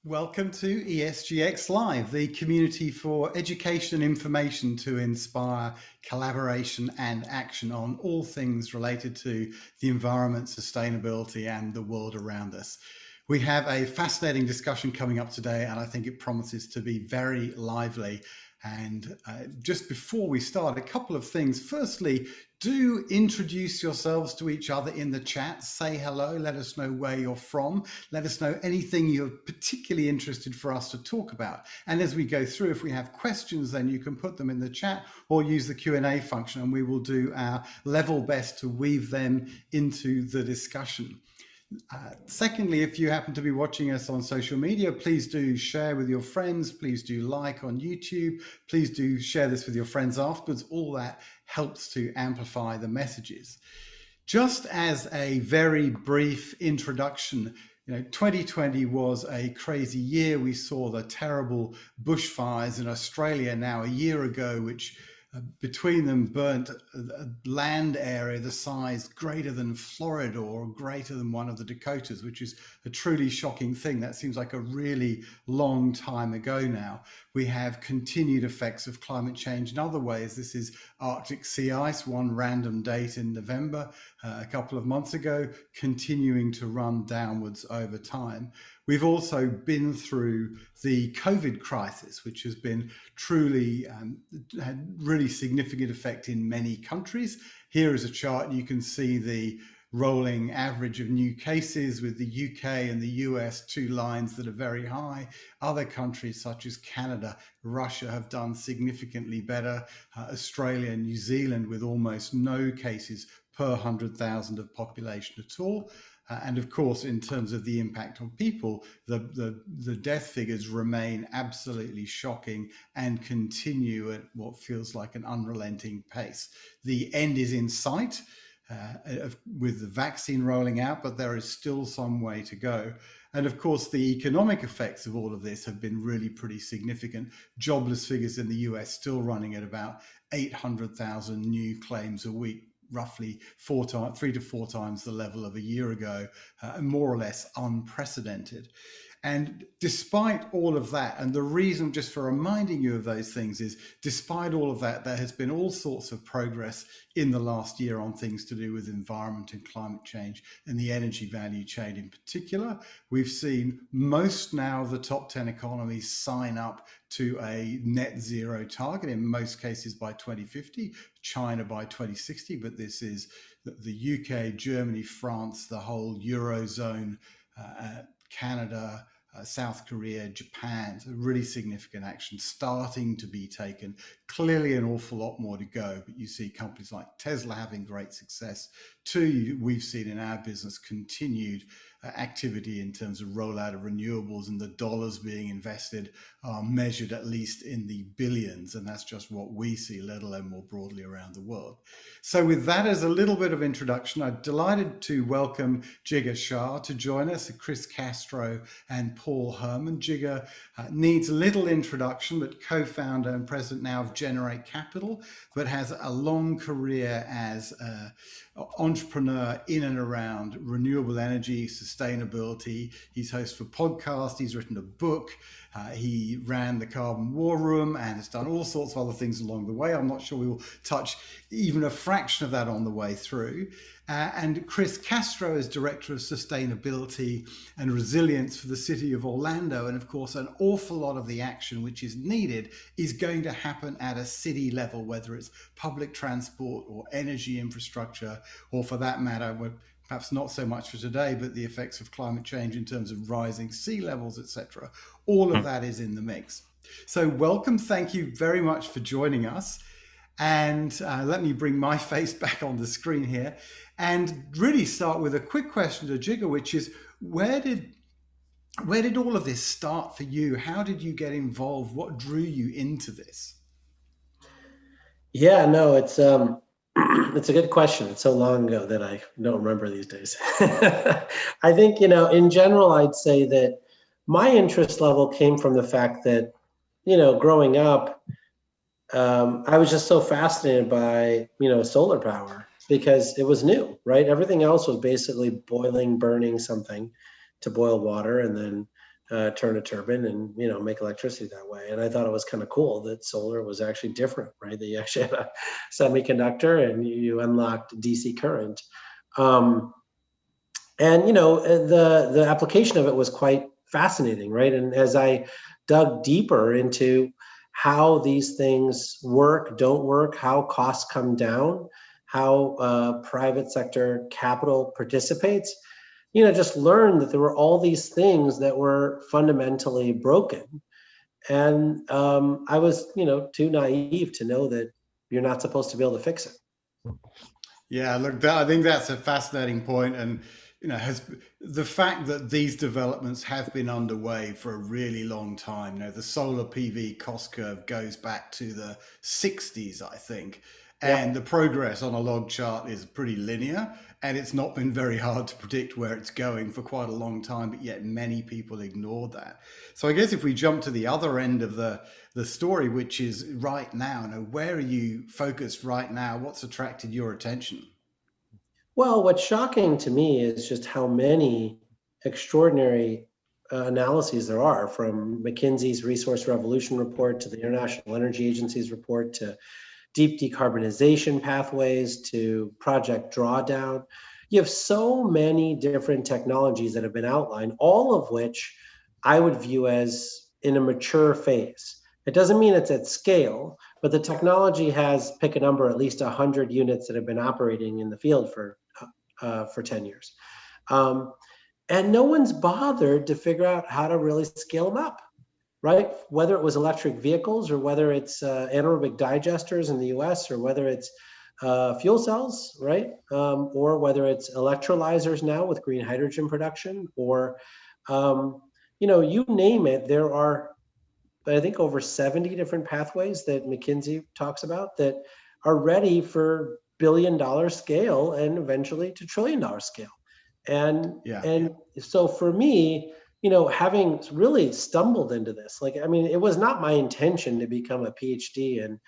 Welcome to ESGX Live, the community for education and information to inspire collaboration and action on all things related to the environment, sustainability, and the world around us. We have a fascinating discussion coming up today, and I think it promises to be very lively. And just before we start, a couple of things. Firstly, do introduce yourselves to each other in the chat. Say hello, let us know where you're from. Let us know anything you're particularly interested for us to talk about. And as we go through, if we have questions, then you can put them in the chat or use the Q&A function, and we will do our level best to weave them into the discussion. Secondly, if you happen to be watching us on social media, please do share with your friends. Please do like on YouTube. Please do share this with your friends afterwards. All that helps to amplify the messages. Just as a very brief introduction, 2020 was a crazy year. We saw the terrible bushfires in Australia now a year ago, which between them burnt a land area the size greater than Florida or greater than one of the Dakotas, which is a truly shocking thing. That seems like a really long time ago now. We have continued effects of climate change in other ways. This is Arctic sea ice, one random date in November, a couple of months ago, continuing to run downwards over time. We've also been through the COVID crisis, which has been truly had really significant effect in many countries. Here is a chart, and you can see the rolling average of new cases with the UK and the US, two lines that are very high. Other countries such as Canada, Russia have done significantly better. Australia and New Zealand with almost no cases per 100,000 of population at all. And of course, in terms of the impact on people, the death figures remain absolutely shocking and continue at what feels like an unrelenting pace. The end is in sight with the vaccine rolling out, but there is still some way to go. And of course, the economic effects of all of this have been really pretty significant. Jobless figures in the US still running at about 800,000 new claims a week, roughly 3 to 4 times the level of a year ago, more or less unprecedented. And despite all of that, and the reason just for reminding you of those things is, despite all of that, there has been all sorts of progress in the last year on things to do with environment and climate change and the energy value chain in particular. We've seen most now of the top 10 economies sign up to a net zero target, in most cases by 2050, China by 2060, but this is the UK, Germany, France, the whole Eurozone, Canada, South Korea, Japan. So really significant action starting to be taken. Clearly an awful lot more to go, but you see companies like Tesla having great success. Too, we've seen in our business continued activity in terms of rollout of renewables, and the dollars being invested are measured at least in the billions, and that's just what we see, let alone more broadly around the world. So with that as a little bit of introduction, I'm delighted to welcome Jigar Shah to join us, Chris Castro and Paul Herman. Jigar needs little introduction, but co-founder and president now of Generate Capital, but has a long career as an entrepreneur in and around renewable energy, sustainability. He's host for podcasts, he's written a book, he ran the Carbon War Room and has done all sorts of other things along the way. I'm not sure we will touch even a fraction of that on the way through. And Chris Castro is Director of Sustainability and Resilience for the City of Orlando. And of course, an awful lot of the action which is needed is going to happen at a city level, whether it's public transport or energy infrastructure, or for that matter, perhaps not so much for today, but the effects of climate change in terms of rising sea levels, etc. All of that is in the mix. So welcome, thank you very much for joining us. And let me bring my face back on the screen here and really start with a quick question to Jigar, which is, where did all of this start for you? How did you get involved? What drew you into this? Yeah, no, it's a good question. It's so long ago that I don't remember these days. I think, in general, I'd say that my interest level came from the fact that, growing up, I was just so fascinated by, solar power, because it was new, right? Everything else was basically burning something to boil water and then turn a turbine and, make electricity that way. And I thought it was kind of cool that solar was actually different, right? That you actually had a semiconductor and you unlocked DC current. And the application of it was quite fascinating, right? And as I dug deeper into how these things work, don't work, how costs come down, how private sector capital participates, just learned that there were all these things that were fundamentally broken. And I was, too naive to know that you're not supposed to be able to fix it. Yeah, look, I think that's a fascinating point, and has the fact that these developments have been underway for a really long time. The solar PV cost curve goes back to the 60s, I think, and the progress on a log chart is pretty linear, and it's not been very hard to predict where it's going for quite a long time, but yet many people ignore that. So I guess if we jump to the other end of the story, which is right now, where are you focused right now? What's attracted your attention? Well, what's shocking to me is just how many extraordinary analyses there are, from McKinsey's Resource Revolution report to the International Energy Agency's report to deep decarbonization pathways to project drawdown. You have so many different technologies that have been outlined, all of which I would view as in a mature phase. It doesn't mean it's at scale, but the technology has, pick a number, at least 100 units that have been operating in the field for 10 years. And no one's bothered to figure out how to really scale them up, right? Whether it was electric vehicles or whether it's anaerobic digesters in the US or whether it's fuel cells, right? Or whether it's electrolyzers now with green hydrogen production, or, you name it, there are, I think, over 70 different pathways that McKinsey talks about that are ready for billion-dollar scale and eventually to trillion-dollar scale. And so for me, having really stumbled into this, it was not my intention to become a PhD in,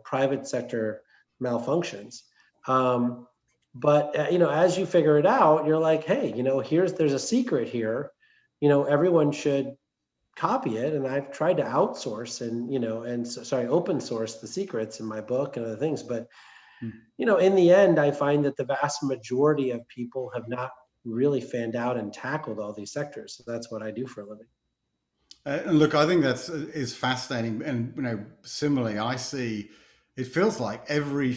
private sector malfunctions. But as you figure it out, you're like, hey, there's a secret here. Everyone should copy it. And I've tried to outsource and open source the secrets in my book and other things. But, in the end, I find that the vast majority of people have not really fanned out and tackled all these sectors. So that's what I do for a living. And look, I think is fascinating. And, similarly, I see, it feels like every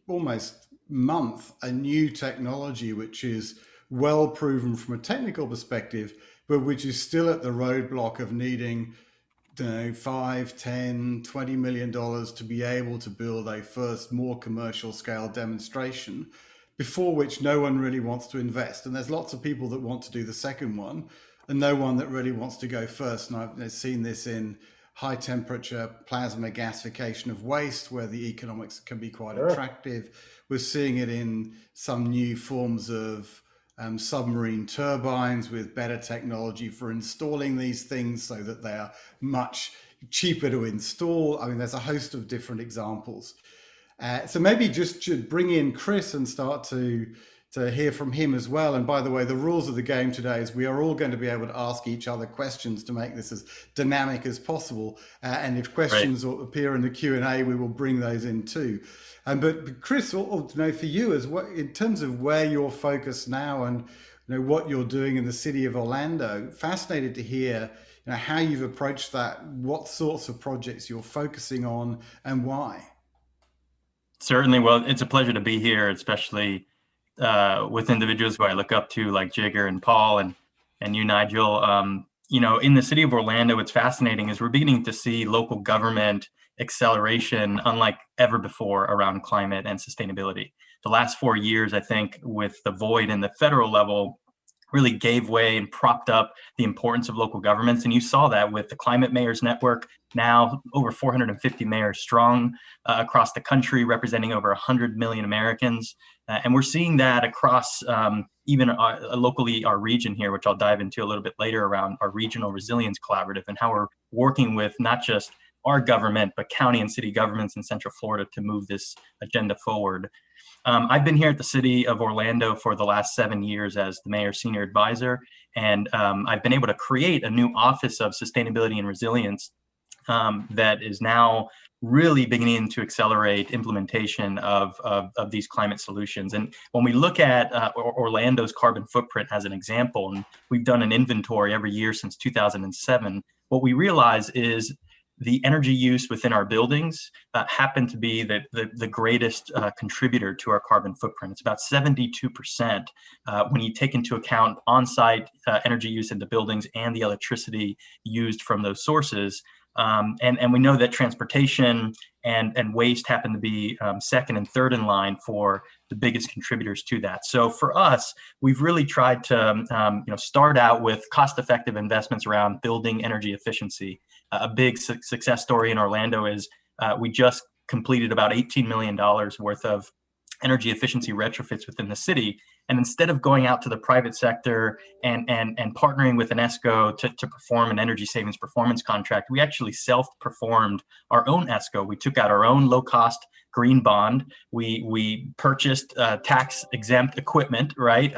almost month, a new technology, which is well proven from a technical perspective, but which is still at the roadblock of needing $5, 10, $20 million to be able to build a first more commercial scale demonstration, before which no one really wants to invest. And there's lots of people that want to do the second one and no one that really wants to go first. And I've seen this in high temperature plasma gasification of waste, where the economics can be quite attractive. We're seeing it in some new forms of submarine turbines with better technology for installing these things so that they are much cheaper to install. I mean, there's a host of different examples. So maybe just should bring in Chris and start to hear from him as well. And by the way, the rules of the game today is we are all going to be able to ask each other questions to make this as dynamic as possible. And if questions appear in the Q&A, we will bring those in too. But Chris, for you, in terms of where you're focused now and what you're doing in the city of Orlando, fascinated to hear how you've approached that, what sorts of projects you're focusing on, and why. Certainly. Well, it's a pleasure to be here, especially with individuals who I look up to, like Jigger and Paul and you, Nigel. In the city of Orlando, what's fascinating is we're beginning to see local government acceleration unlike ever before around climate and sustainability. The last 4 years, I think, with the void in the federal level, really gave way and propped up the importance of local governments. And you saw that with the Climate Mayors Network, now over 450 mayors strong across the country, representing over 100 million Americans. And we're seeing that across even locally our region here, which I'll dive into a little bit later, around our Regional Resilience Collaborative and how we're working with not just our government, but county and city governments in Central Florida to move this agenda forward. I've been here at the city of Orlando for the last 7 years as the mayor's senior advisor, And I've been able to create a new Office of Sustainability and Resilience that is now really beginning to accelerate implementation of these climate solutions. And when we look at Orlando's carbon footprint as an example, and we've done an inventory every year since 2007, what we realize is the energy use within our buildings happen to be the greatest contributor to our carbon footprint. It's about 72% when you take into account on-site energy use in the buildings and the electricity used from those sources. And we know that transportation and waste happen to be second and third in line for the biggest contributors to that. So for us, we've really tried to start out with cost-effective investments around building energy efficiency. A big success story in Orlando is we just completed about $18 million worth of energy efficiency retrofits within the city. And instead of going out to the private sector and partnering with an ESCO to perform an energy savings performance contract, we actually self-performed our own ESCO. We took out our own low-cost green bond. We purchased tax-exempt equipment, right,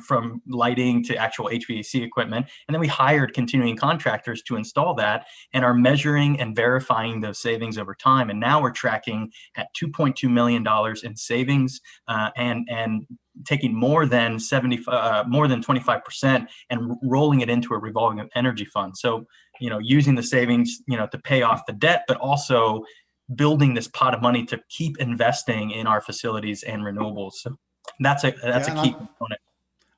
from lighting to actual HVAC equipment. And then we hired continuing contractors to install that and are measuring and verifying those savings over time. And now we're tracking at $2.2 million in savings and taking more than 25% and rolling it into a revolving energy fund. So, using the savings, to pay off the debt, but also building this pot of money to keep investing in our facilities and renewables. So that's a key component.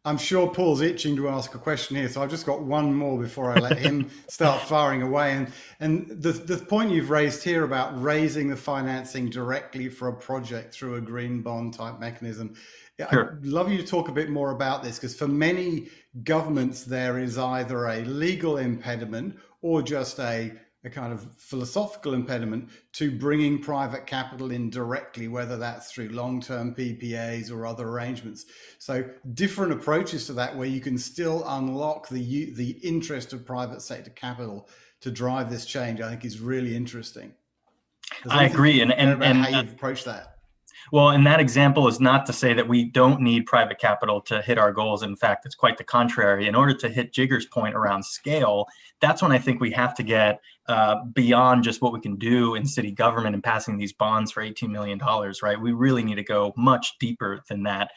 I'm sure Paul's itching to ask a question here, so I've just got one more before I let him start firing away. And the point you've raised here about raising the financing directly for a project through a green bond type mechanism, Sure. I'd love you to talk a bit more about this, because for many governments, there is either a legal impediment or just a kind of philosophical impediment to bringing private capital in directly, whether that's through long-term PPAs or other arrangements. So different approaches to that, where you can still unlock the interest of private sector capital to drive this change, I think is really interesting. I agree. And how you've approached that. Well, and that example is not to say that we don't need private capital to hit our goals. In fact, it's quite the contrary. In order to hit Jigger's point around scale, that's when I think we have to get beyond just what we can do in city government and passing these bonds for $18 million, right? We really need to go much deeper than that.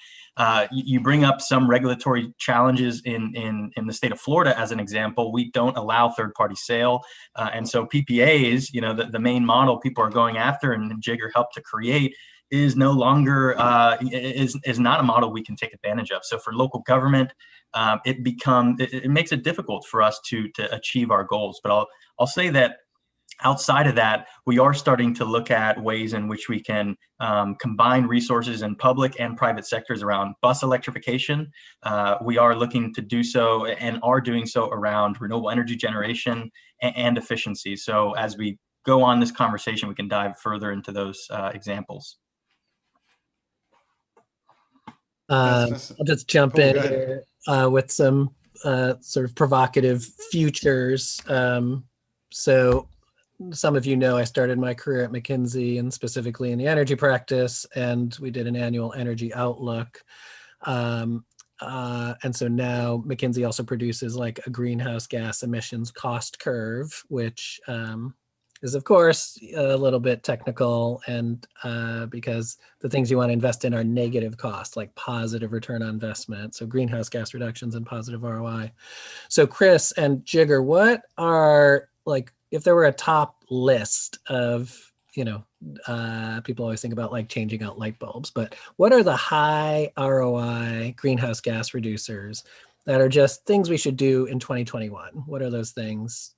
You bring up some regulatory challenges in the state of Florida as an example. We don't allow third-party sale. And so PPAs, the main model people are going after and Jigger helped to create, is no longer is not a model we can take advantage of. So for local government, it makes it difficult for us to achieve our goals. But I'll say that outside of that, we are starting to look at ways in which we can combine resources in public and private sectors around bus electrification. We are looking to do so and are doing so around renewable energy generation and efficiency. So as we go on this conversation, we can dive further into those examples. I'll just jump in here with some sort of provocative futures. So some of you know I started my career at McKinsey and specifically in the energy practice, and we did an annual energy outlook. And so now McKinsey also produces like a greenhouse gas emissions cost curve, which is of course a little bit technical, and because the things you want to invest in are negative cost, like positive return on investment. So greenhouse gas reductions and positive ROI. So Chris and Jigger, what are, like, if there were a top list of, people always think about like changing out light bulbs, but what are the high ROI greenhouse gas reducers that are just things we should do in 2021? What are those things,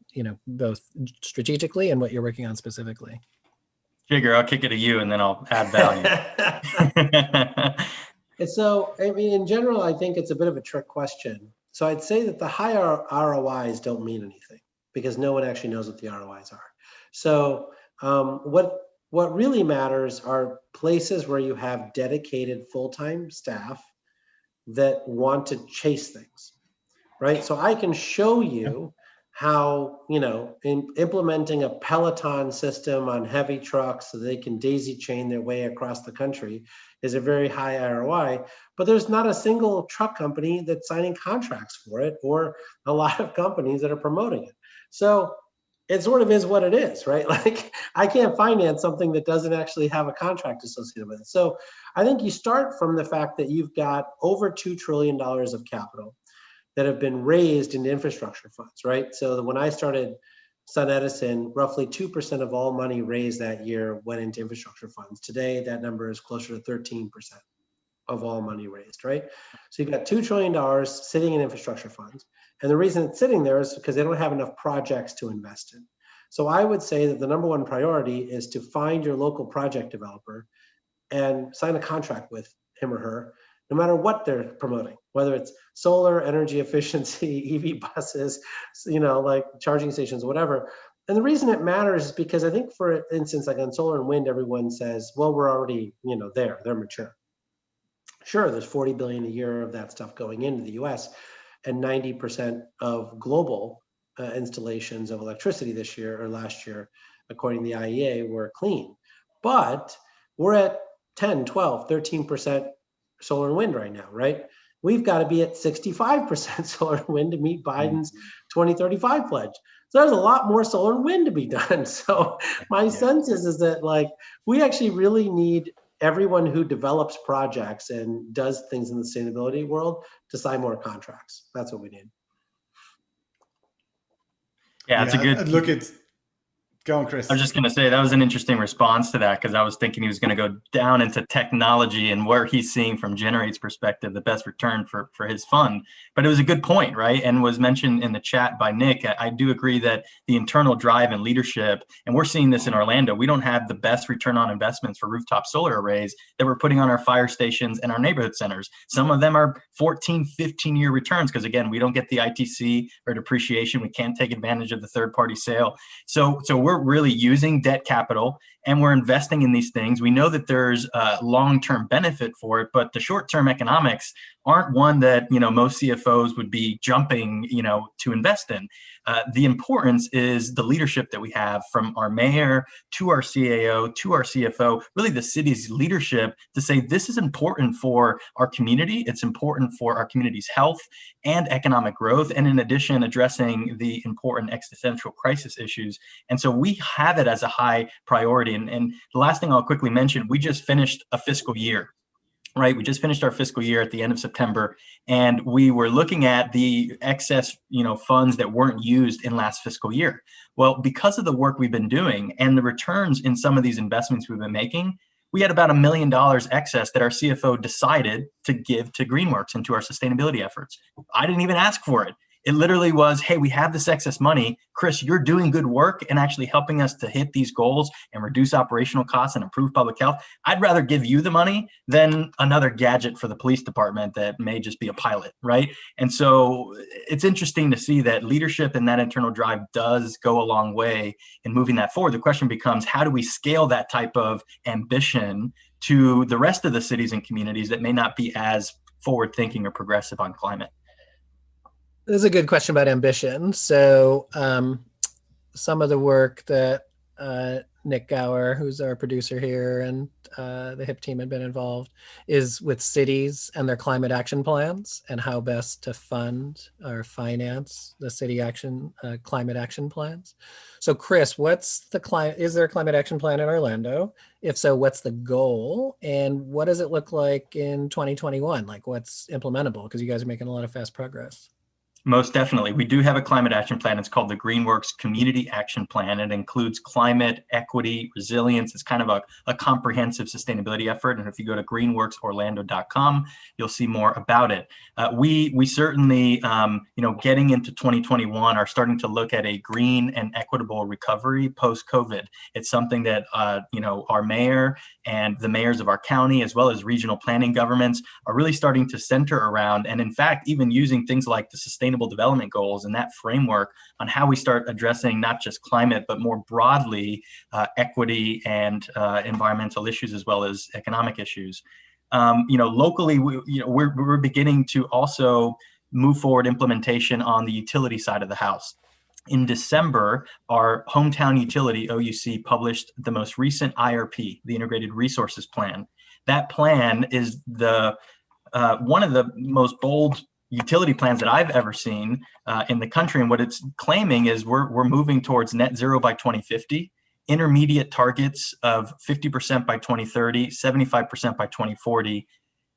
both strategically and what you're working on specifically? Jigger, I'll kick it to you and then I'll add value. And so, I mean, in general, I think it's a bit of a trick question. So I'd say that the higher ROIs don't mean anything because no one actually knows what the ROIs are. So what really matters are places where you have dedicated full-time staff that want to chase things, right? So I can show you how, in implementing a Peloton system on heavy trucks so they can daisy chain their way across the country is a very high ROI, but there's not a single truck company that's signing contracts for it, or a lot of companies that are promoting it. So it sort of is what it is, right? Like, I can't finance something that doesn't actually have a contract associated with it. So I think you start from the fact that you've got over $2 trillion of capital that have been raised into infrastructure funds, right? So when I started Sun Edison, roughly 2% of all money raised that year went into infrastructure funds. Today, that number is closer to 13% of all money raised, right? So you've got $2 trillion sitting in infrastructure funds. And the reason it's sitting there is because they don't have enough projects to invest in. So I would say that the number one priority is to find your local project developer and sign a contract with him or her, no matter what they're promoting, whether it's solar, energy efficiency, EV buses, like charging stations, whatever. And the reason it matters is because I think, for instance, like on solar and wind, everyone says, well, we're already, they're mature. Sure, there's 40 billion a year of that stuff going into the US, and 90% of global installations of electricity this year or last year, according to the IEA, were clean. But we're at 10, 12, 13% solar and wind right now, right? We've got to be at 65% solar and wind to meet Biden's 2035 pledge. So there's a lot more solar and wind to be done. So my sense is that, like, we actually really need everyone who develops projects and does things in the sustainability world to sign more contracts. That's what we need. Yeah, it's a good look. It's go on, Chris. I was just going to say that was an interesting response to that, because I was thinking he was going to go down into technology and where he's seeing, from Generate's perspective, the best return for his fund. But it was a good point, right? And was mentioned in the chat by Nick. I do agree that the internal drive and leadership, and we're seeing this in Orlando, we don't have the best return on investments for rooftop solar arrays that we're putting on our fire stations and our neighborhood centers. Some of them are 14, 15-year returns because, again, we don't get the ITC or depreciation. We can't take advantage of the third-party sale. So we're really using debt capital, and we're investing in these things. We know that there's a long-term benefit for it, but the short-term economics aren't one that most CFOs would be jumping to invest in. The importance is the leadership that we have, from our mayor to our CAO to our CFO, really the city's leadership, to say this is important for our community. It's important for our community's health and economic growth, and in addition, addressing the important existential crisis issues. And so we have it as a high priority. And the last thing I'll quickly mention, we just finished a fiscal year. Right, we just finished our fiscal year at the end of September, and we were looking at the excess, funds that weren't used in last fiscal year. Well, because of the work we've been doing and the returns in some of these investments we've been making, we had about $1 million excess that our CFO decided to give to Greenworks and to our sustainability efforts. I didn't even ask for it. It literally was, hey, we have this excess money. Chris, you're doing good work and actually helping us to hit these goals and reduce operational costs and improve public health. I'd rather give you the money than another gadget for the police department that may just be a pilot, right? And so it's interesting to see that leadership and that internal drive does go a long way in moving that forward. The question becomes, how do we scale that type of ambition to the rest of the cities and communities that may not be as forward-thinking or progressive on climate? This is a good question about ambition. So some of the work that Nick Gower, who's our producer here, and the HIP team had been involved, is with cities and their climate action plans and how best to fund or finance the city action climate action plans. So Chris, is there a climate action plan in Orlando? If so, what's the goal? And what does it look like in 2021? Like, what's implementable? Because you guys are making a lot of fast progress. Most definitely. We do have a climate action plan. It's called the Greenworks Community Action Plan. It includes climate, equity, resilience. It's kind of a comprehensive sustainability effort. And if you go to greenworksorlando.com, you'll see more about it. We certainly, getting into 2021, are starting to look at a green and equitable recovery post-COVID. It's something that, our mayor and the mayors of our county, as well as regional planning governments, are really starting to center around, and in fact, even using things like the Sustainable Development Goals and that framework on how we start addressing not just climate, but more broadly equity and environmental issues, as well as economic issues. Locally, we're beginning to also move forward implementation on the utility side of the house. In December, our hometown utility, OUC, published the most recent IRP, the Integrated Resources Plan. That plan is the one of the most bold utility plans that I've ever seen in the country. And what it's claiming is we're moving towards net zero by 2050, intermediate targets of 50% by 2030, 75% by 2040.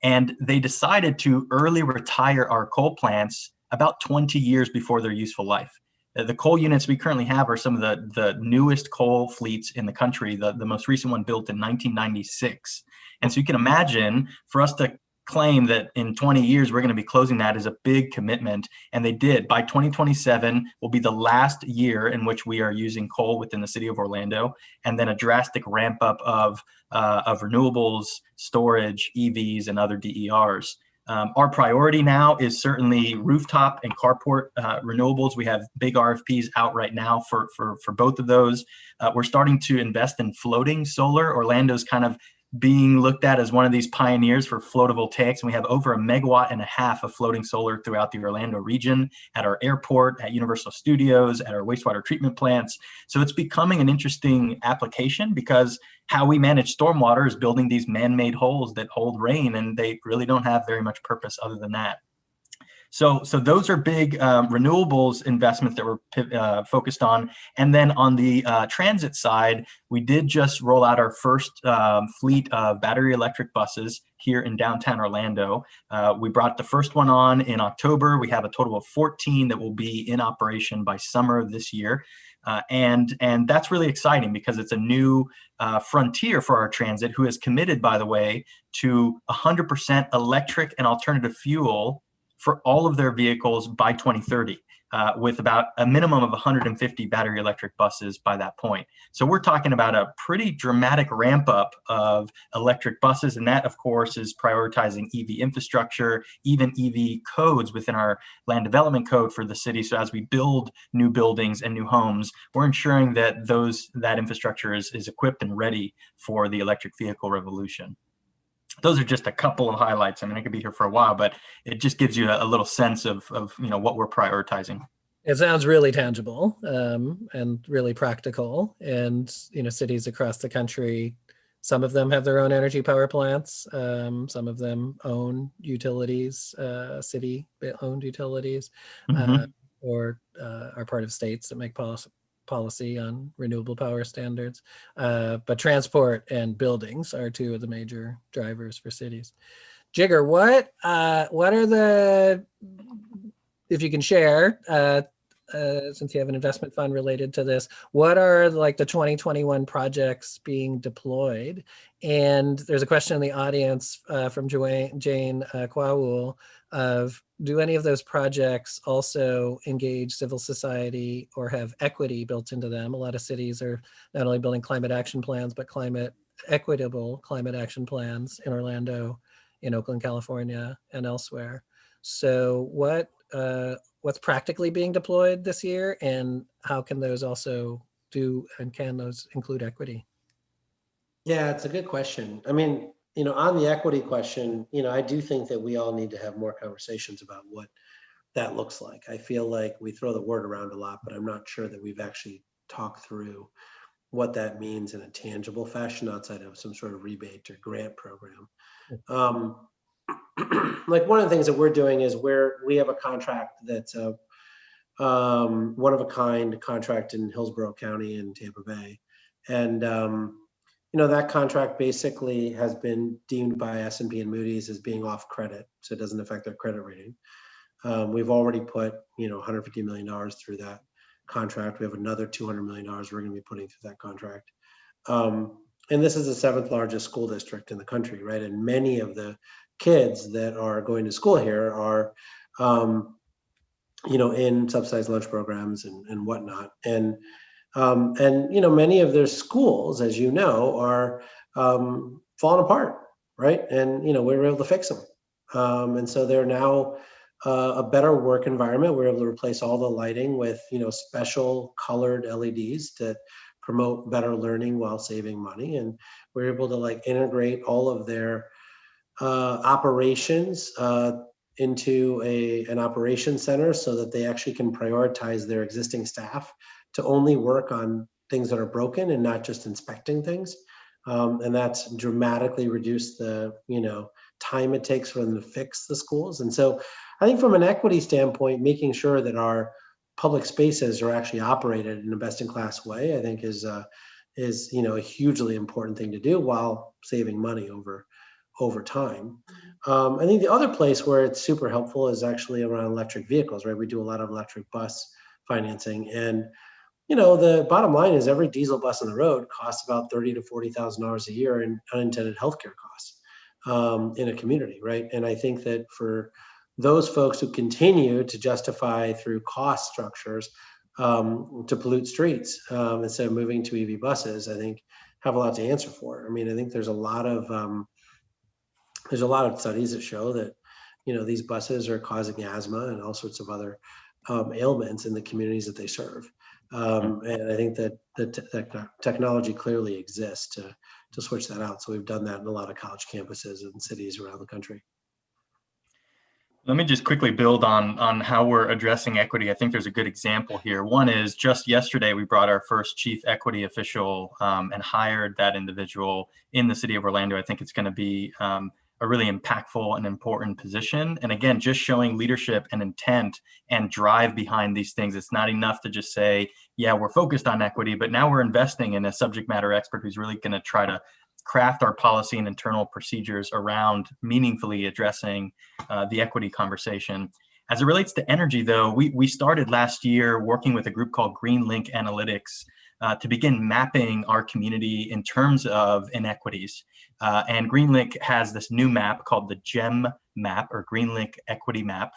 And they decided to early retire our coal plants about 20 years before their useful life. The coal units we currently have are some of the newest coal fleets in the country, the most recent one built in 1996. And so you can imagine for us to claim that in 20 years we're going to be closing that is a big commitment, and they did. By 2027 will be the last year in which we are using coal within the city of Orlando, and then a drastic ramp up of renewables, storage, EVs, and other DERs. Our priority now is certainly rooftop and carport renewables. We have big RFPs out right now for both of those. We're starting to invest in floating solar. Orlando's kind of being looked at as one of these pioneers for photovoltaics. And we have over 1.5 megawatts of floating solar throughout the Orlando region, at our airport, at Universal Studios, at our wastewater treatment plants. So it's becoming an interesting application, because how we manage stormwater is building these man-made holes that hold rain, and they really don't have very much purpose other than that. So those are big renewables investments that we're focused on. And then on the transit side, we did just roll out our first fleet of battery electric buses here in downtown Orlando. We brought the first one on in October. We have a total of 14 that will be in operation by summer of this year. And that's really exciting, because it's a new frontier for our transit, who has committed, by the way, to 100% electric and alternative fuel for all of their vehicles by 2030, with about a minimum of 150 battery electric buses by that point. So we're talking about a pretty dramatic ramp up of electric buses. And that, of course, is prioritizing EV infrastructure, even EV codes within our land development code for the city. So as we build new buildings and new homes, we're ensuring that that infrastructure is equipped and ready for the electric vehicle revolution. Those are just a couple of highlights. I mean, I could be here for a while, but it just gives you a little sense of what we're prioritizing. It sounds really tangible and really practical. And cities across the country, some of them have their own energy power plants. Some of them own utilities, city-owned utilities, or are part of states that make policy on renewable power standards, but transport and buildings are two of the major drivers for cities. Jigger, what are the, if you can share, since you have an investment fund related to this, what are like the 2021 projects being deployed? And there's a question in the audience from Jane Kwawul of, do any of those projects also engage civil society or have equity built into them? A lot of cities are not only building climate action plans, but equitable climate action plans in Orlando, in Oakland, California, and elsewhere. So what's practically being deployed this year, and how can those also can those include equity? Yeah, it's a good question. I mean, on the equity question, I do think that we all need to have more conversations about what that looks like. I feel like we throw the word around a lot, but I'm not sure that we've actually talked through what that means in a tangible fashion outside of some sort of rebate or grant program. Like one of the things that we're doing is we have a contract that's a one of a kind contract in Hillsborough County in Tampa Bay. And that contract basically has been deemed by S&P and Moody's as being off credit, so it doesn't affect their credit rating. We've already put $150 million through that contract. We have another $200 million we're going to be putting through that contract. And this is the 7th largest school district in the country, right? And many of the kids that are going to school here are, in subsidized lunch programs and whatnot. And many of their schools, as you know, are falling apart, right? And, we were able to fix them. And so they're now a better work environment. We're able to replace all the lighting with, special colored LEDs that promote better learning while saving money. And we're able to integrate all of their operations into an operations center so that they actually can prioritize their existing staff to only work on things that are broken and not just inspecting things. And that's dramatically reduced the, time it takes for them to fix the schools. And so I think from an equity standpoint, making sure that our public spaces are actually operated in a best in class way, I think is a hugely important thing to do while saving money over time. I think the other place where it's super helpful is actually around electric vehicles, right? We do a lot of electric bus financing, and the bottom line is every diesel bus on the road costs about $30,000 to $40,000 a year in unintended healthcare costs in a community, right? And I think that for those folks who continue to justify through cost structures to pollute streets instead of moving to EV buses, I think have a lot to answer for. I mean, I think there's a lot of studies that show that these buses are causing asthma and all sorts of other ailments in the communities that they serve. And I think that the technology clearly exists to switch that out. So we've done that in a lot of college campuses and cities around the country. Let me just quickly build on how we're addressing equity. I think there's a good example here. One is just yesterday, we brought our first chief equity official and hired that individual in the city of Orlando. I think it's going to be a really impactful and important position. And again, just showing leadership and intent and drive behind these things. It's not enough to just say, yeah, we're focused on equity, but now we're investing in a subject matter expert who's really going to try to craft our policy and internal procedures around meaningfully addressing the equity conversation. As it relates to energy, though, we started last year working with a group called GreenLink Analytics to begin mapping our community in terms of inequities. And GreenLink has this new map called the GEM map, or GreenLink Equity Map.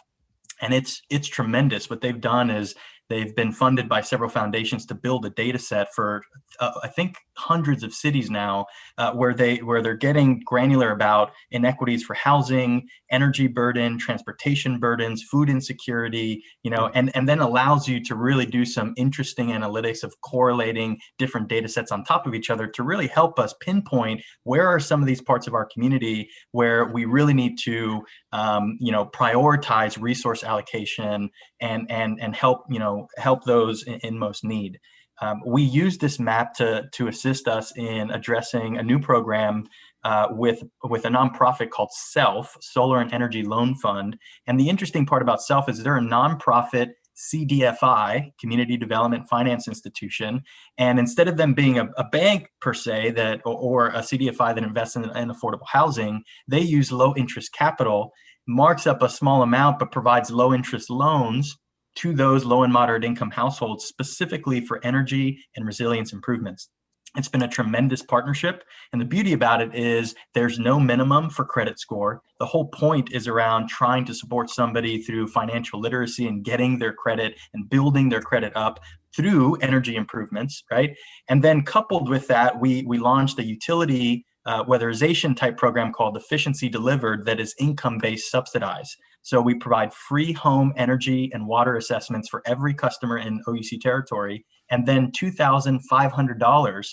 And it's tremendous. What they've done is they've been funded by several foundations to build a data set for, I think, hundreds of cities now, where they're getting granular about inequities for housing, energy burden, transportation burdens, food insecurity, and then allows you to really do some interesting analytics of correlating different data sets on top of each other to really help us pinpoint where are some of these parts of our community where we really need to prioritize resource allocation and help those in most need. We use this map to assist us in addressing a new program with a nonprofit called SELF, Solar and Energy Loan Fund. And the interesting part about SELF is they're a nonprofit CDFI, Community Development Finance Institution. And instead of them being a bank per se or a CDFI that invests in affordable housing, they use low interest capital, marks up a small amount, but provides low interest loans to those low and moderate income households, specifically for energy and resilience improvements. It's been a tremendous partnership. And the beauty about it is there's no minimum for credit score. The whole point is around trying to support somebody through financial literacy and getting their credit and building their credit up through energy improvements, right? And then coupled with that, we launched a utility weatherization type program called Efficiency Delivered that is income-based subsidized. So we provide free home energy and water assessments for every customer in OUC territory, and then $2,500,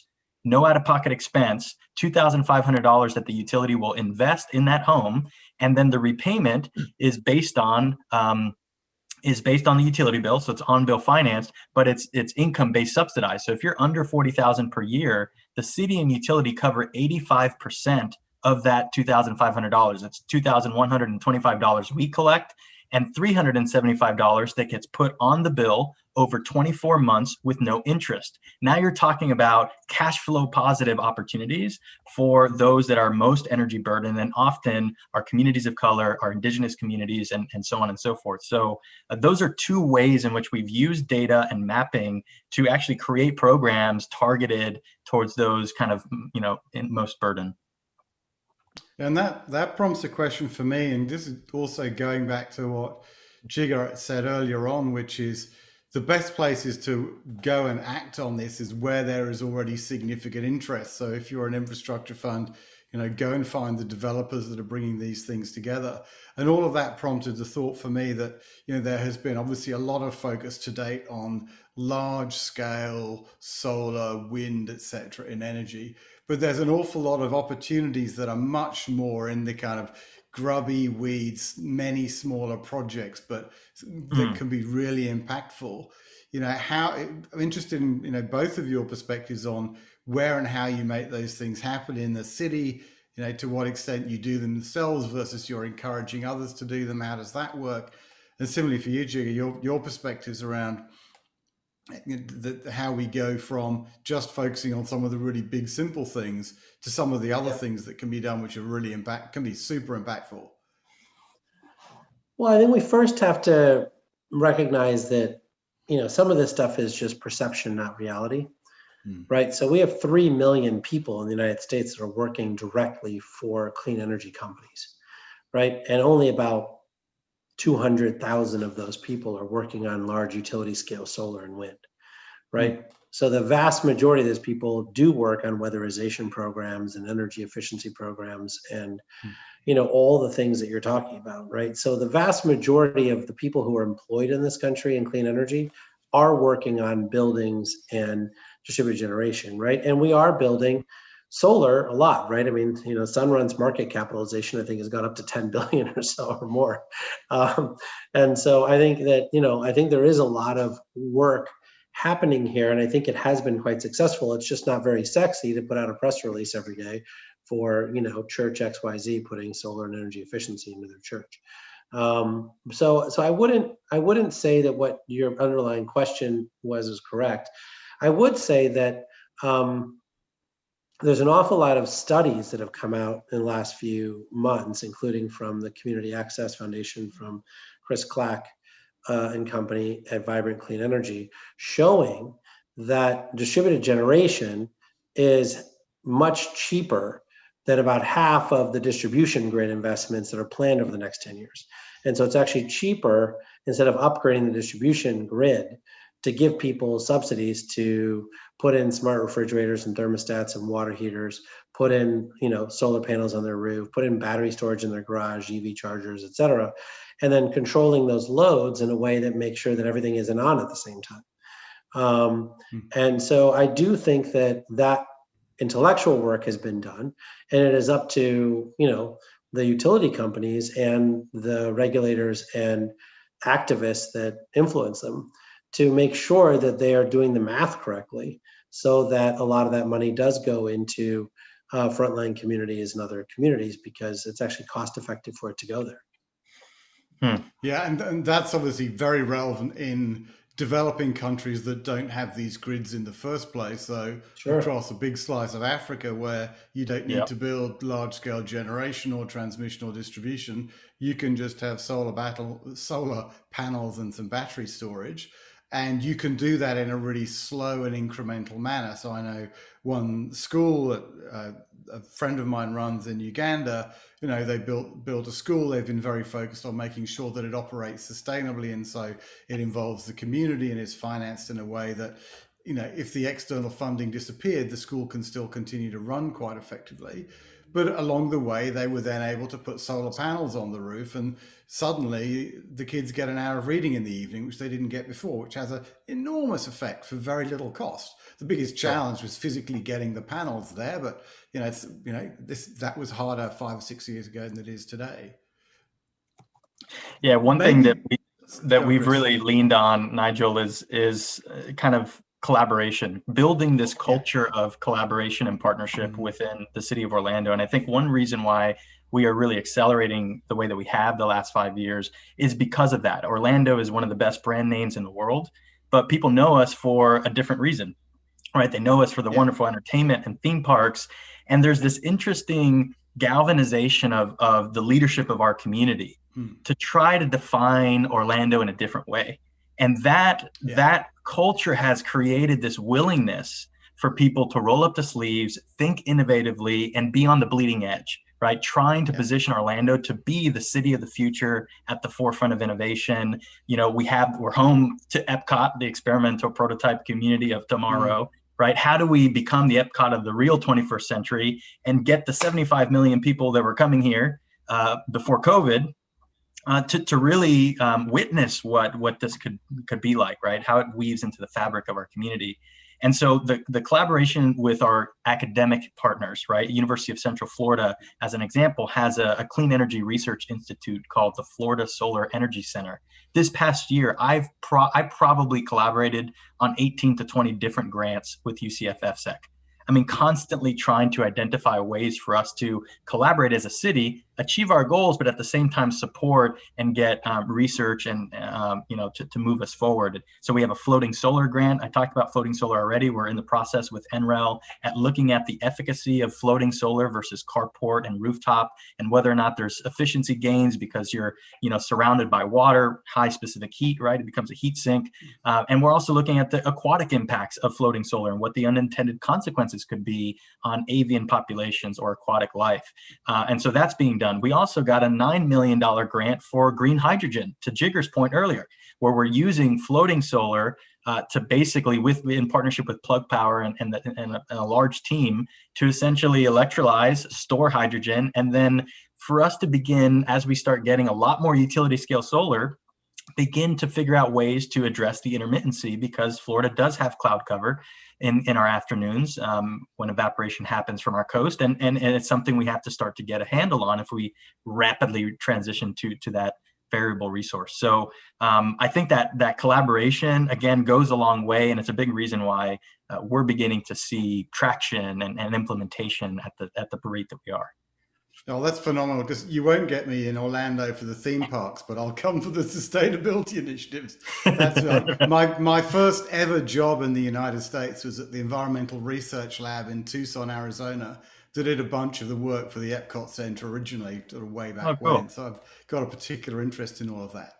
no out-of-pocket expense, $2,500 that the utility will invest in that home, and then the repayment is based on the utility bill, so it's on-bill financed, but it's income-based subsidized. So if you're under $40,000 per year, the city and utility cover 85% of that $2,500. It's $2,125 we collect, and $375 that gets put on the bill over 24 months with no interest. Now you're talking about cash flow positive opportunities for those that are most energy burdened, and often our communities of color, our indigenous communities, and so on and so forth. So those are two ways in which we've used data and mapping to actually create programs targeted towards those kind of, in most burden. And that prompts a question for me, and this is also going back to what Jigar said earlier on, which is the best places to go and act on this is where there is already significant interest. So if you're an infrastructure fund, go and find the developers that are bringing these things together. And all of that prompted the thought for me that, there has been obviously a lot of focus to date on large scale solar, wind, etc. in energy. But there's an awful lot of opportunities that are much more in the kind of grubby weeds, many smaller projects, but that can be really impactful. I'm interested in, both of your perspectives on where and how you make those things happen in the city, to what extent you do them themselves versus you're encouraging others to do them. How does that work? And similarly for you, Jigger, your perspectives around how we go from just focusing on some of the really big, simple things to some of the other things that can be done, which are really can be super impactful. Well, I think we first have to recognize that, some of this stuff is just perception, not reality, right? So we have 3 million people in the United States that are working directly for clean energy companies, right? And only about 200,000 of those people are working on large utility scale solar and wind, right? So the vast majority of those people do work on weatherization programs and energy efficiency programs and, all the things that you're talking about, right? So the vast majority of the people who are employed in this country in clean energy are working on buildings and distributed generation, right? And we are building solar a lot, right? I mean, Sunrun's market capitalization, I think, has gone up to 10 billion or so or more. And so I think that, I think there is a lot of work happening here. And I think it has been quite successful. It's just not very sexy to put out a press release every day for, church XYZ putting solar and energy efficiency into their church. So I wouldn't say that what your underlying question is correct. I would say that, there's an awful lot of studies that have come out in the last few months, including from the Community Access Foundation, from Chris Clack and company at Vibrant Clean Energy, showing that distributed generation is much cheaper than about half of the distribution grid investments that are planned over the next 10 years. And so it's actually cheaper, instead of upgrading the distribution grid, to give people subsidies to put in smart refrigerators and thermostats and water heaters, put in, solar panels on their roof, put in battery storage in their garage, EV chargers, et cetera, and then controlling those loads in a way that makes sure that everything isn't on at the same time. And so I do think that intellectual work has been done, and it is up to, the utility companies and the regulators and activists that influence them to make sure that they are doing the math correctly, so that a lot of that money does go into frontline communities and other communities, because it's actually cost effective for it to go there. Yeah, and that's obviously very relevant in developing countries that don't have these grids in the first place. So across a big slice of Africa, where you don't need to build large-scale generation or transmission or distribution, you can just have solar panels and some battery storage. And you can do that in a really slow and incremental manner. So I know one school that a friend of mine runs in Uganda, they built a school. They've been very focused on making sure that it operates sustainably. And so it involves the community and is financed in a way that, if the external funding disappeared, the school can still continue to run quite effectively. But along the way, they were then able to put solar panels on the roof, and suddenly the kids get an hour of reading in the evening, which they didn't get before, which has an enormous effect for very little cost. The biggest challenge was physically getting the panels there, but that was harder 5 or 6 years ago than it is today. Yeah, one thing that we've really leaned on, Nigel, is kind of collaboration, building this culture of collaboration and partnership within the city of Orlando. And I think one reason why we are really accelerating the way that we have the last 5 years is because of that. Orlando is one of the best brand names in the world, but people know us for a different reason, right? They know us for the wonderful entertainment and theme parks. And there's this interesting galvanization of the leadership of our community to try to define Orlando in a different way. And that culture has created this willingness for people to roll up the sleeves, think innovatively, and be on the bleeding edge, right? Trying to position Orlando to be the city of the future at the forefront of innovation. We're home to Epcot, the experimental prototype community of tomorrow, right? How do we become the Epcot of the real 21st century and get the 75 million people that were coming here before COVID to really witness what this could be like, right? How it weaves into the fabric of our community. And so the collaboration with our academic partners, right? University of Central Florida, as an example, has a clean energy research institute called the Florida Solar Energy Center. This past year, I probably collaborated on 18 to 20 different grants with UCF-FSEC. I mean, constantly trying to identify ways for us to collaborate as a city, achieve our goals, but at the same time support and get research and, to move us forward. So we have a floating solar grant. I talked about floating solar already. We're in the process with NREL at looking at the efficacy of floating solar versus carport and rooftop, and whether or not there's efficiency gains because you're, surrounded by water, high specific heat, right? It becomes a heat sink. And we're also looking at the aquatic impacts of floating solar and what the unintended consequences could be on avian populations or aquatic life. And so that's being done. We also got a $9 million grant for green hydrogen, to Jigger's point earlier, where we're using floating solar to basically, in partnership with Plug Power and a large team, to essentially electrolyze, store hydrogen, and then for us to begin, as we start getting a lot more utility scale solar, begin to figure out ways to address the intermittency, because Florida does have cloud cover in our afternoons when evaporation happens from our coast. And it's something we have to start to get a handle on if we rapidly transition to that variable resource. So I think that collaboration, again, goes a long way. And it's a big reason why we're beginning to see traction and implementation at the rate that we are. Oh, that's phenomenal, because you won't get me in Orlando for the theme parks, but I'll come for the sustainability initiatives. That's my first ever job in the United States was at the Environmental Research Lab in Tucson, Arizona, that did a bunch of the work for the Epcot Center originally, sort of way back when. So I've got a particular interest in all of that.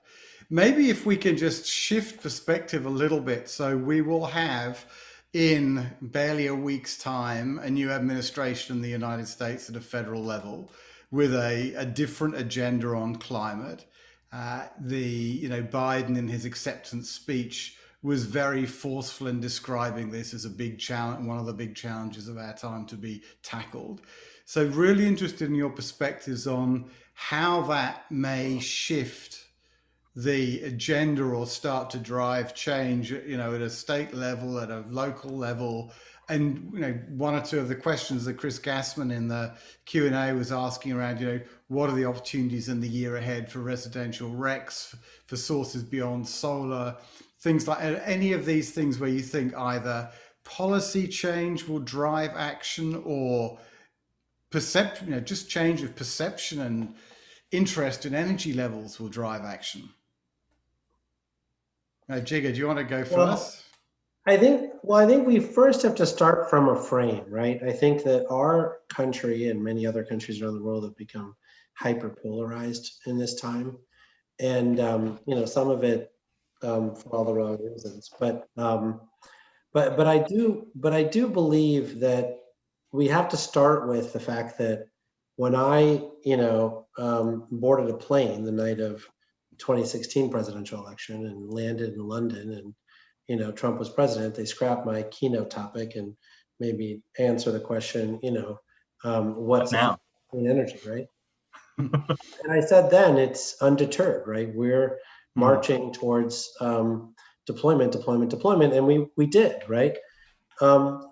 Maybe if we can just shift perspective a little bit. So we will have, in barely a week's time, a new administration in the United States at a federal level with a different agenda on climate. Biden in his acceptance speech was very forceful in describing this as a big challenge, one of the big challenges of our time to be tackled. So really interested in your perspectives on how that may shift the agenda or start to drive change, at a state level, at a local level. And, one or two of the questions that Chris Gassman in the Q&A was asking around, what are the opportunities in the year ahead for residential RECs, for sources beyond solar, things like any of these things where you think either policy change will drive action or perception, just change of perception and interest in energy levels will drive action. Jigger, do you want to go first? I think we first have to start from a frame, right? I think that our country and many other countries around the world have become hyper polarized in this time. And, some of it for all the wrong reasons, but I do believe that we have to start with the fact that when I, boarded a plane the night of 2016 presidential election and landed in London and, Trump was president, they scrapped my keynote topic and made me answer the question, what's now clean energy, right? And I said then it's undeterred, right? We're marching towards deployment, and we did, right?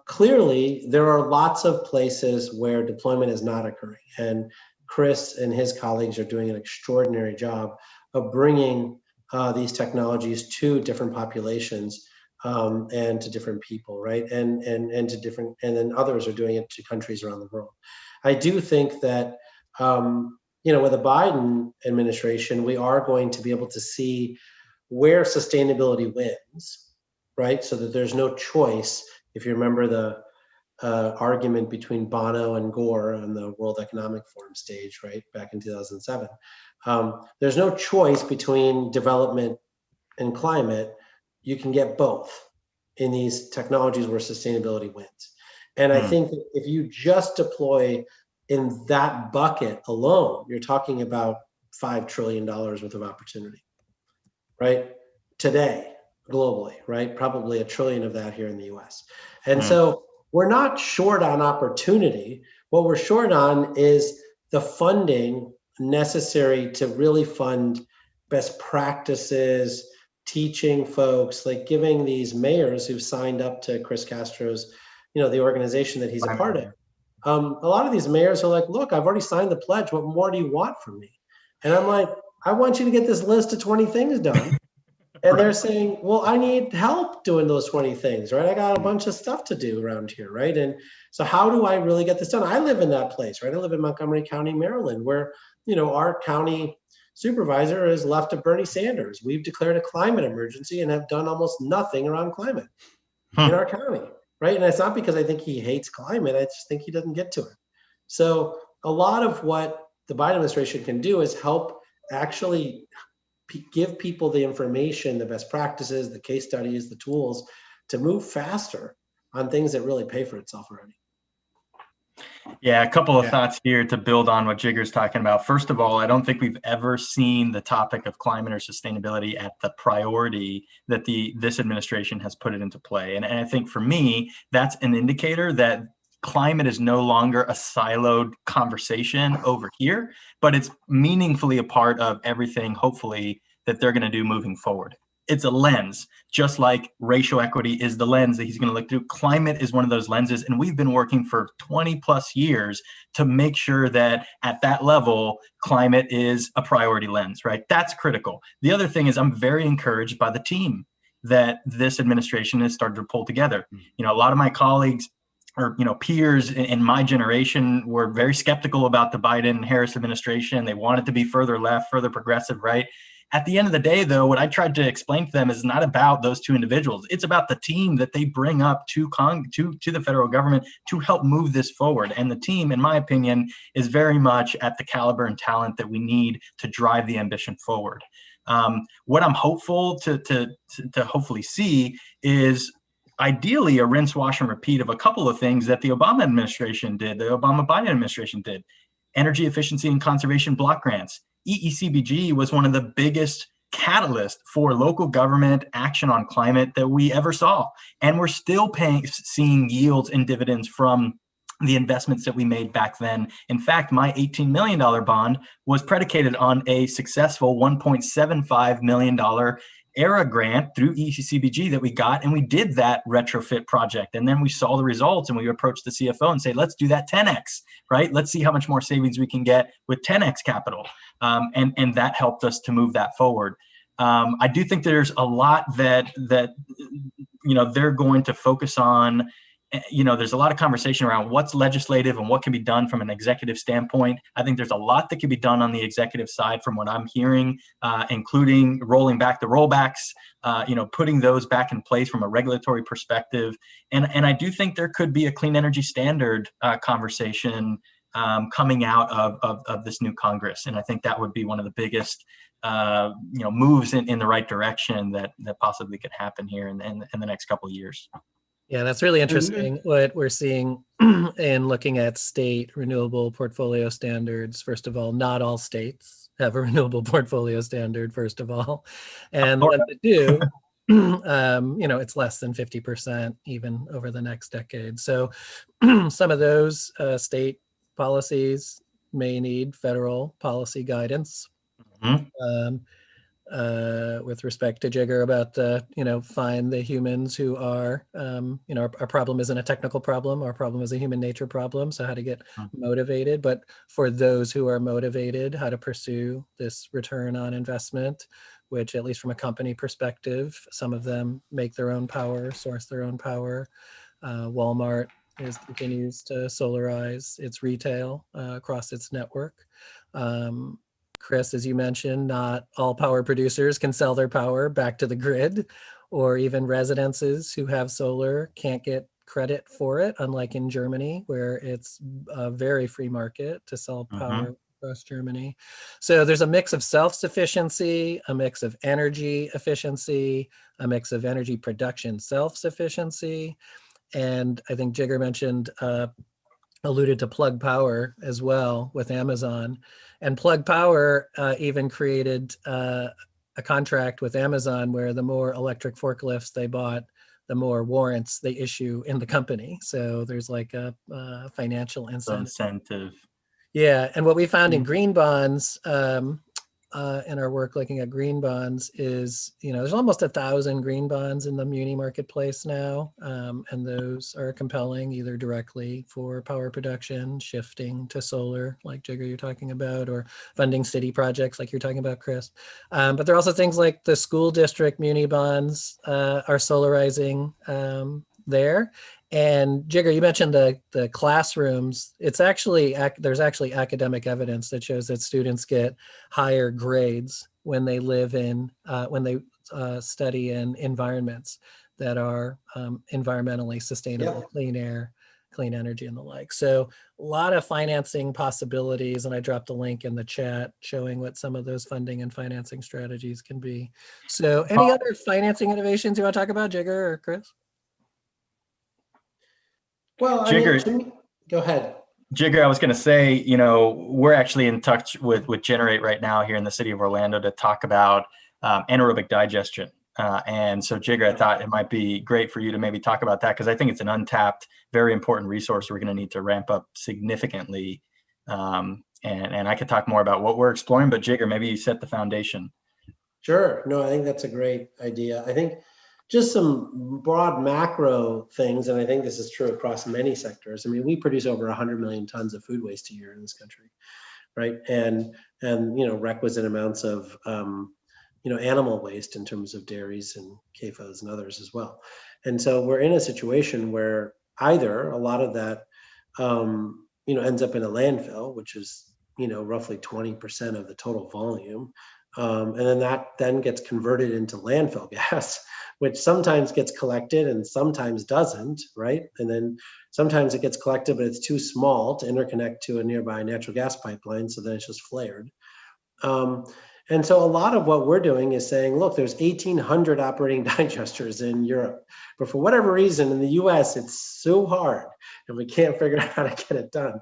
Clearly, there are lots of places where deployment is not occurring, and Chris and his colleagues are doing an extraordinary job of bringing these technologies to different populations and to different people, right? And to different, and then others are doing it to countries around the world. I do think that with the Biden administration, we are going to be able to see where sustainability wins, right? So that there's no choice. If you remember the argument between Bono and Gore on the World Economic Forum stage, right, back in 2007, there's no choice between development and climate. You can get both in these technologies where sustainability wins. And I think that if you just deploy in that bucket alone, you're talking about $5 trillion worth of opportunity, right? Today, globally, right? Probably $1 trillion of that here in the US. And so we're not short on opportunity. What we're short on is the funding necessary to really fund best practices, teaching folks, like giving these mayors who've signed up to Chris Castro's, the organization that he's a part of. A lot of these mayors are like, look, I've already signed the pledge. What more do you want from me? And I'm like, I want you to get this list of 20 things done. And they're saying, well, I need help doing those 20 things, right? I got a bunch of stuff to do around here, right? And so how do I really get this done? I live in that place, right? I live in Montgomery County, Maryland, where, our county supervisor is left of Bernie Sanders. We've declared a climate emergency and have done almost nothing around climate in our county, right? And it's not because I think he hates climate. I just think he doesn't get to it. So a lot of what the Biden administration can do is help actually give people the information, the best practices, the case studies, the tools to move faster on things that really pay for itself already. Yeah, a couple of thoughts here to build on what Jigger's talking about. First of all, I don't think we've ever seen the topic of climate or sustainability at the priority that this administration has put it into play. And I think for me, that's an indicator that climate is no longer a siloed conversation over here, but it's meaningfully a part of everything, hopefully, that they're going to do moving forward. It's a lens, just like racial equity is the lens that he's going to look through. Climate is one of those lenses, and we've been working for 20 plus years to make sure that at that level, climate is a priority lens, right? That's critical. The other thing is I'm very encouraged by the team that this administration has started to pull together. A lot of my colleagues or peers in my generation were very skeptical about the Biden-Harris administration. They wanted to be further left, further progressive, right? At the end of the day, though, what I tried to explain to them is not about those two individuals. It's about the team that they bring up to the federal government to help move this forward. And the team, in my opinion, is very much at the caliber and talent that we need to drive the ambition forward. What I'm hopeful to hopefully see is ideally a rinse, wash, and repeat of a couple of things that the Obama administration did, the Obama-Biden administration did. Energy efficiency and conservation block grants. EECBG was one of the biggest catalysts for local government action on climate that we ever saw. And we're still seeing yields and dividends from the investments that we made back then. In fact, my $18 million bond was predicated on a successful $1.75 million ERA grant through EECBG that we got, and we did that retrofit project. And then we saw the results and we approached the CFO and say, let's do that 10X, right? Let's see how much more savings we can get with 10X capital. And that helped us to move that forward. I do think there's a lot that they're going to focus on. There's a lot of conversation around what's legislative and what can be done from an executive standpoint. I think there's a lot that can be done on the executive side from what I'm hearing, including rolling back the rollbacks, putting those back in place from a regulatory perspective. And I do think there could be a clean energy standard conversation coming out of this new Congress. And I think that would be one of the biggest moves in the right direction that possibly could happen here in the next couple of years. Yeah, that's really interesting what we're seeing in looking at state renewable portfolio standards. First of all, not all states have a renewable portfolio standard, first of all. And when they do, it's less than 50% even over the next decade. So some of those state policies may need federal policy guidance. With respect to Jigger about find the humans who are, our problem isn't a technical problem. Our problem is a human nature problem. So how to get motivated, but for those who are motivated, how to pursue this return on investment, which at least from a company perspective, some of them make their own power, source their own power. Walmart continues to solarize its retail across its network. Chris, as you mentioned, not all power producers can sell their power back to the grid, or even residences who have solar can't get credit for it, unlike in Germany, where it's a very free market to sell power across Germany. So there's a mix of self-sufficiency, a mix of energy efficiency, a mix of energy production self-sufficiency. And I think Jigger alluded to Plug Power as well with Amazon. And Plug Power even created a contract with Amazon where the more electric forklifts they bought, the more warrants they issue in the company. So there's like a financial incentive. Incentive. Yeah, and what we found in green bonds, in our work looking at green bonds is, there's almost 1,000 green bonds in the muni marketplace now. And those are compelling either directly for power production, shifting to solar, like Jigger you're talking about, or funding city projects like you're talking about, Chris. But there are also things like the school district muni bonds are solarizing there. And Jigger, you mentioned the classrooms. It's actually, there's actually academic evidence that shows that students get higher grades when they live in, when they study in environments that are environmentally sustainable, clean air, clean energy, and the like. So a lot of financing possibilities, and I dropped a link in the chat showing what some of those funding and financing strategies can be. So any other financing innovations you want to talk about, Jigger or Chris? Well, Jigger, go ahead. Jigger, I was going to say, we're actually in touch with Generate right now here in the city of Orlando to talk about anaerobic digestion. And so, Jigger, I thought it might be great for you to maybe talk about that, because I think it's an untapped, very important resource we're going to need to ramp up significantly. And I could talk more about what we're exploring, but Jigger, maybe you set the foundation. Sure. No, I think that's a great idea. I think just some broad macro things, and I think this is true across many sectors. I mean, we produce over 100 million tons of food waste a year in this country, right? And requisite amounts of animal waste in terms of dairies and CAFOs and others as well. And so we're in a situation where either a lot of that ends up in a landfill, which is roughly 20% of the total volume. And then that then gets converted into landfill gas, which sometimes gets collected and sometimes doesn't, right? And then sometimes it gets collected, but it's too small to interconnect to a nearby natural gas pipeline, so then it's just flared. And so a lot of what we're doing is saying, look, there's 1,800 operating digesters in Europe, but for whatever reason in the US, it's so hard and we can't figure out how to get it done.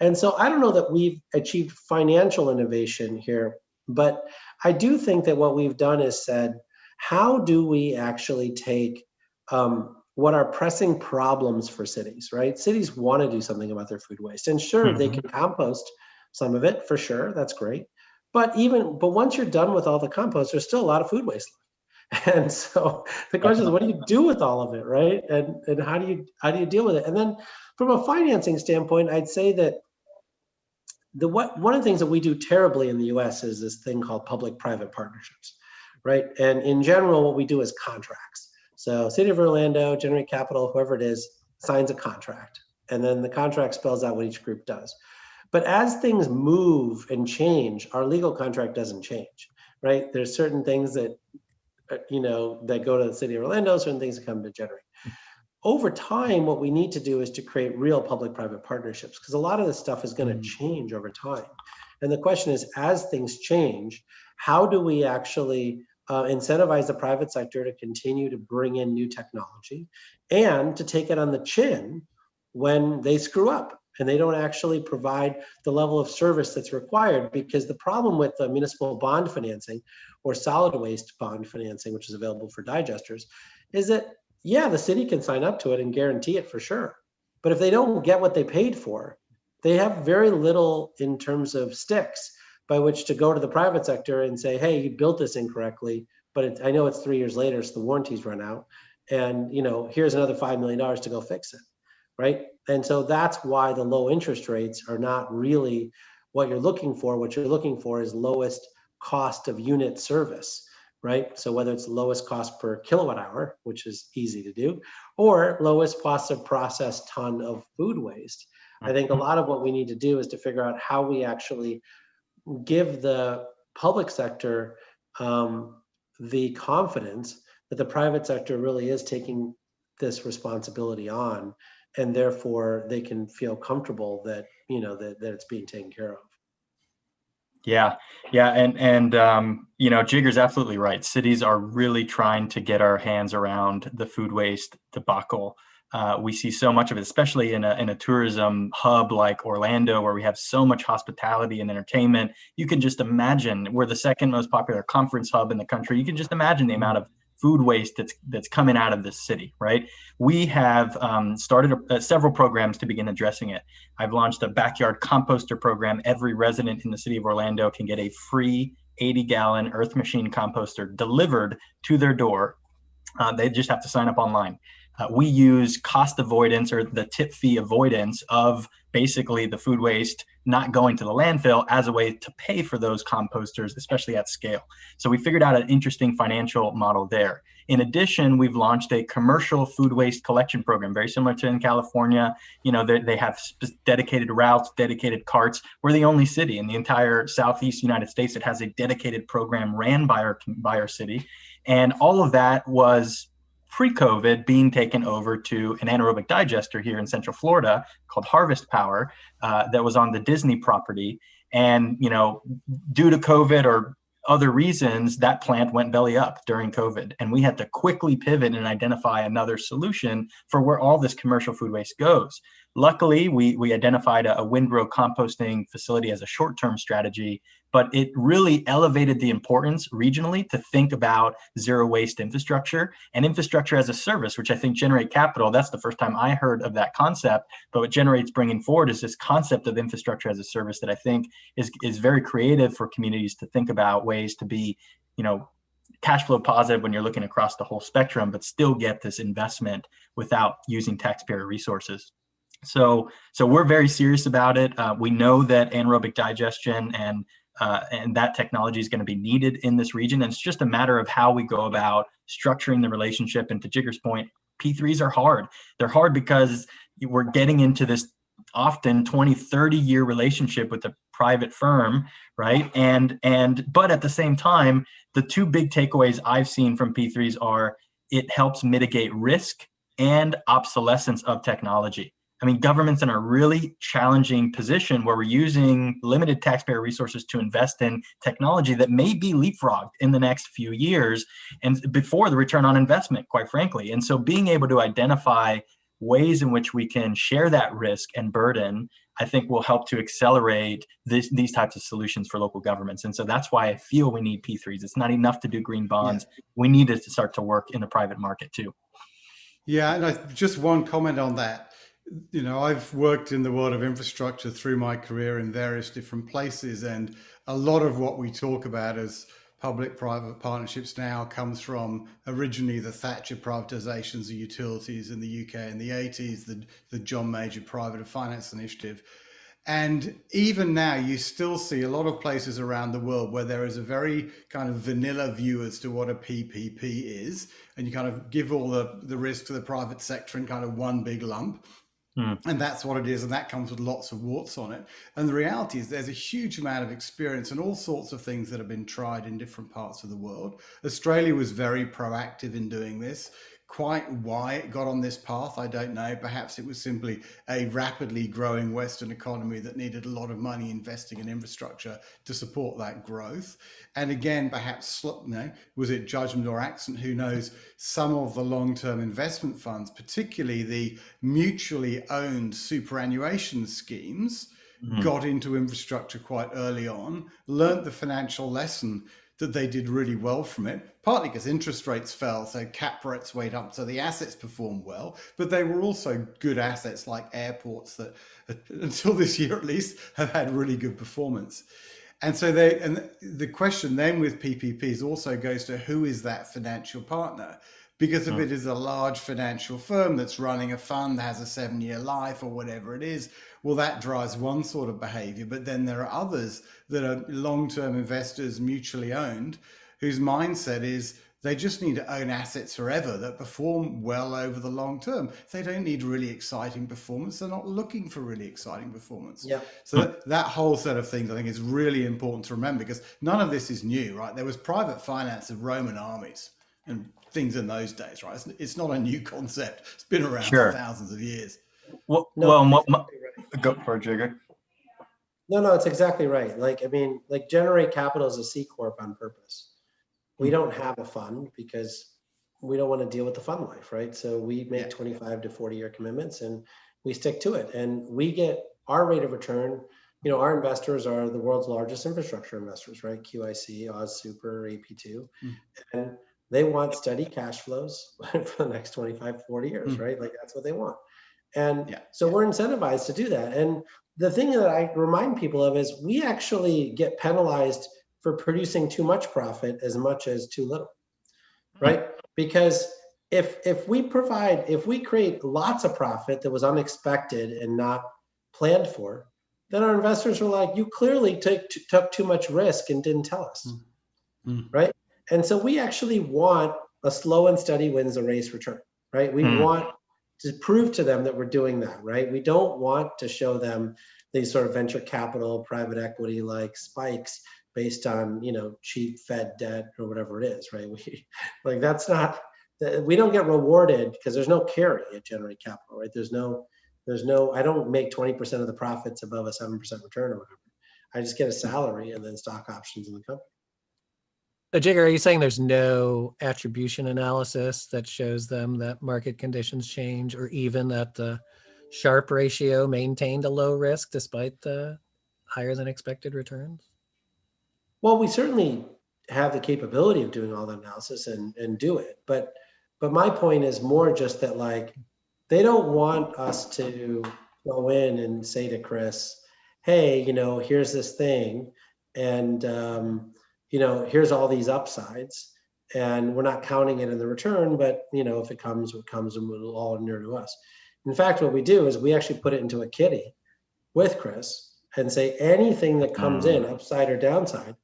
And so I don't know that we've achieved financial innovation here, but I do think that what we've done is said, how do we actually take what are pressing problems for cities, right? Cities want to do something about their food waste. And sure, they can compost some of it for sure, that's great. But once you're done with all the compost, there's still a lot of food waste left. And so the question is, what do you do with all of it, right? And how do you deal with it? And then from a financing standpoint, I'd say that one of the things that we do terribly in the US is this thing called public-private partnerships, right? And in general, what we do is contracts. So City of Orlando, Generate Capital, whoever it is, signs a contract. And then the contract spells out what each group does. But as things move and change, our legal contract doesn't change, right? There's certain things that, that go to the City of Orlando, certain things that come to Generate. Over time, what we need to do is to create real public-private partnerships, because a lot of this stuff is going to change over time. And the question is, as things change, how do we actually incentivize the private sector to continue to bring in new technology and to take it on the chin when they screw up and they don't actually provide the level of service that's required? Because the problem with the municipal bond financing or solid waste bond financing, which is available for digesters, is that yeah, the city can sign up to it and guarantee it for sure. But if they don't get what they paid for, they have very little in terms of sticks by which to go to the private sector and say, hey, you built this incorrectly, but I know it's 3 years later, so the warranties run out. And here's another $5 million to go fix it, right? And so that's why the low interest rates are not really what you're looking for. What you're looking for is lowest cost of unit service, right? So whether it's lowest cost per kilowatt hour, which is easy to do, or lowest cost of processed ton of food waste. I think a lot of what we need to do is to figure out how we actually give the public sector the confidence that the private sector really is taking this responsibility on, and therefore they can feel comfortable that that it's being taken care of. Yeah, and Jigger's absolutely right. Cities are really trying to get our hands around the food waste debacle. We see so much of it, especially in a tourism hub like Orlando, where we have so much hospitality and entertainment. You can just imagine, we're the second most popular conference hub in the country. You can just imagine the amount of food waste that's coming out of this city, right? We have started several programs to begin addressing it. I've launched a backyard composter program. Every resident in the city of Orlando can get a free 80-gallon Earth Machine composter delivered to their door. They just have to sign up online. We use cost avoidance, or the tip fee avoidance, of basically the food waste not going to the landfill as a way to pay for those composters, especially at scale. So we figured out an interesting financial model there. In addition, we've launched a commercial food waste collection program, very similar to in California. You know, they have dedicated routes, dedicated carts. We're the only city in the entire Southeast United States that has a dedicated program ran by our city. And all of that was pre-COVID being taken over to an anaerobic digester here in Central Florida called Harvest Power that was on the Disney property. And, you know, due to COVID or other reasons, that plant went belly up during COVID. And we had to quickly pivot and identify another solution for where all this commercial food waste goes. Luckily, we identified a windrow composting facility as a short-term strategy, but it really elevated the importance regionally to think about zero waste infrastructure and infrastructure as a service, which I think Generate Capital, that's the first time I heard of that concept, but what Generate's bringing forward is this concept of infrastructure as a service that I think is very creative for communities to think about ways to be, you know, cash flow positive when you're looking across the whole spectrum, but still get this investment without using taxpayer resources. So we're very serious about it. We know that anaerobic digestion and that technology is going to be needed in this region. And it's just a matter of how we go about structuring the relationship. And to Jigger's point, P3s are hard. They're hard because we're getting into this often 20, 30-year relationship with a private firm, right? But at the same time, the two big takeaways I've seen from P3s are it helps mitigate risk and obsolescence of technology. I mean, government's in a really challenging position where we're using limited taxpayer resources to invest in technology that may be leapfrogged in the next few years and before the return on investment, quite frankly. And so being able to identify ways in which we can share that risk and burden, I think will help to accelerate these types of solutions for local governments. And so that's why I feel we need P3s. It's not enough to do green bonds. Yeah. We need it to start to work in the private market too. Yeah, and just one comment on that. You know, I've worked in the world of infrastructure through my career in various different places, and a lot of what we talk about as public-private partnerships now comes from originally the Thatcher privatizations of utilities in the UK in the 80s, the John Major Private Finance Initiative. And even now, you still see a lot of places around the world where there is a very kind of vanilla view as to what a PPP is, and you kind of give all the risk to the private sector in kind of one big lump. And that's what it is, and that comes with lots of warts on it. And the reality is there's a huge amount of experience and all sorts of things that have been tried in different parts of the world. Australia was very proactive in doing this. Quite why it got on this path, I don't know. Perhaps it was simply a rapidly growing Western economy that needed a lot of money investing in infrastructure to support that growth. And again, perhaps, you know, was it judgment or accident? Who knows? Some of the long-term investment funds, particularly the mutually owned superannuation schemes, got into infrastructure quite early on, learned the financial lesson that they did really well from it, partly because interest rates fell, so cap rates went up, so the assets performed well, but they were also good assets like airports that, until this year at least, have had really good performance. And so the question then with PPPs also goes to who is that financial partner? Because if it is a large financial firm that's running a fund that has a 7-year life or whatever it is, well, that drives one sort of behavior. But then there are others that are long-term investors, mutually owned, whose mindset is they just need to own assets forever that perform well over the long term. They don't need really exciting performance. They're not looking for really exciting performance. Yeah. So that whole set of things, I think, is really important to remember, because none of this is new, right? There was private finance of Roman armies and things in those days, right? It's not a new concept. It's been around for thousands of years. Go for it, Jigger. No, it's exactly right. Like, I mean, like Generate Capital is a C Corp on purpose. We don't have a fund because we don't want to deal with the fund life, right? So we make 25 to 40-year commitments and we stick to it. And we get our rate of return. You know, our investors are the world's largest infrastructure investors, right? QIC, AusSuper, AP2. And they want steady cash flows for the next 25, 40 years, right? Like that's what they want. And so we're incentivized to do that. And the thing that I remind people of is we actually get penalized for producing too much profit as much as too little, right? Because if we create lots of profit that was unexpected and not planned for, then our investors were like, you clearly took too much risk and didn't tell us, right? And so we actually want a slow and steady wins the race return, right? We want to prove to them that we're doing that, right? We don't want to show them these sort of venture capital, private equity like spikes based on, cheap Fed debt or whatever it is, right? We don't get rewarded because there's no carry at Generate Capital, right? There's no, I don't make 20% of the profits above a 7% return or whatever. I just get a salary and then stock options in the company. So Jigger, are you saying there's no attribution analysis that shows them that market conditions change, or even that the Sharpe ratio maintained a low risk despite the higher than expected returns? Well, we certainly have the capability of doing all the analysis and do it. But my point is more just that, like, they don't want us to go in and say to Chris, hey, here's this thing, and here's all these upsides, and we're not counting it in the return, but if it comes, it comes, and it'll all near to us. In fact, what we do is we actually put it into a kitty with Chris and say anything that comes in, upside or downside,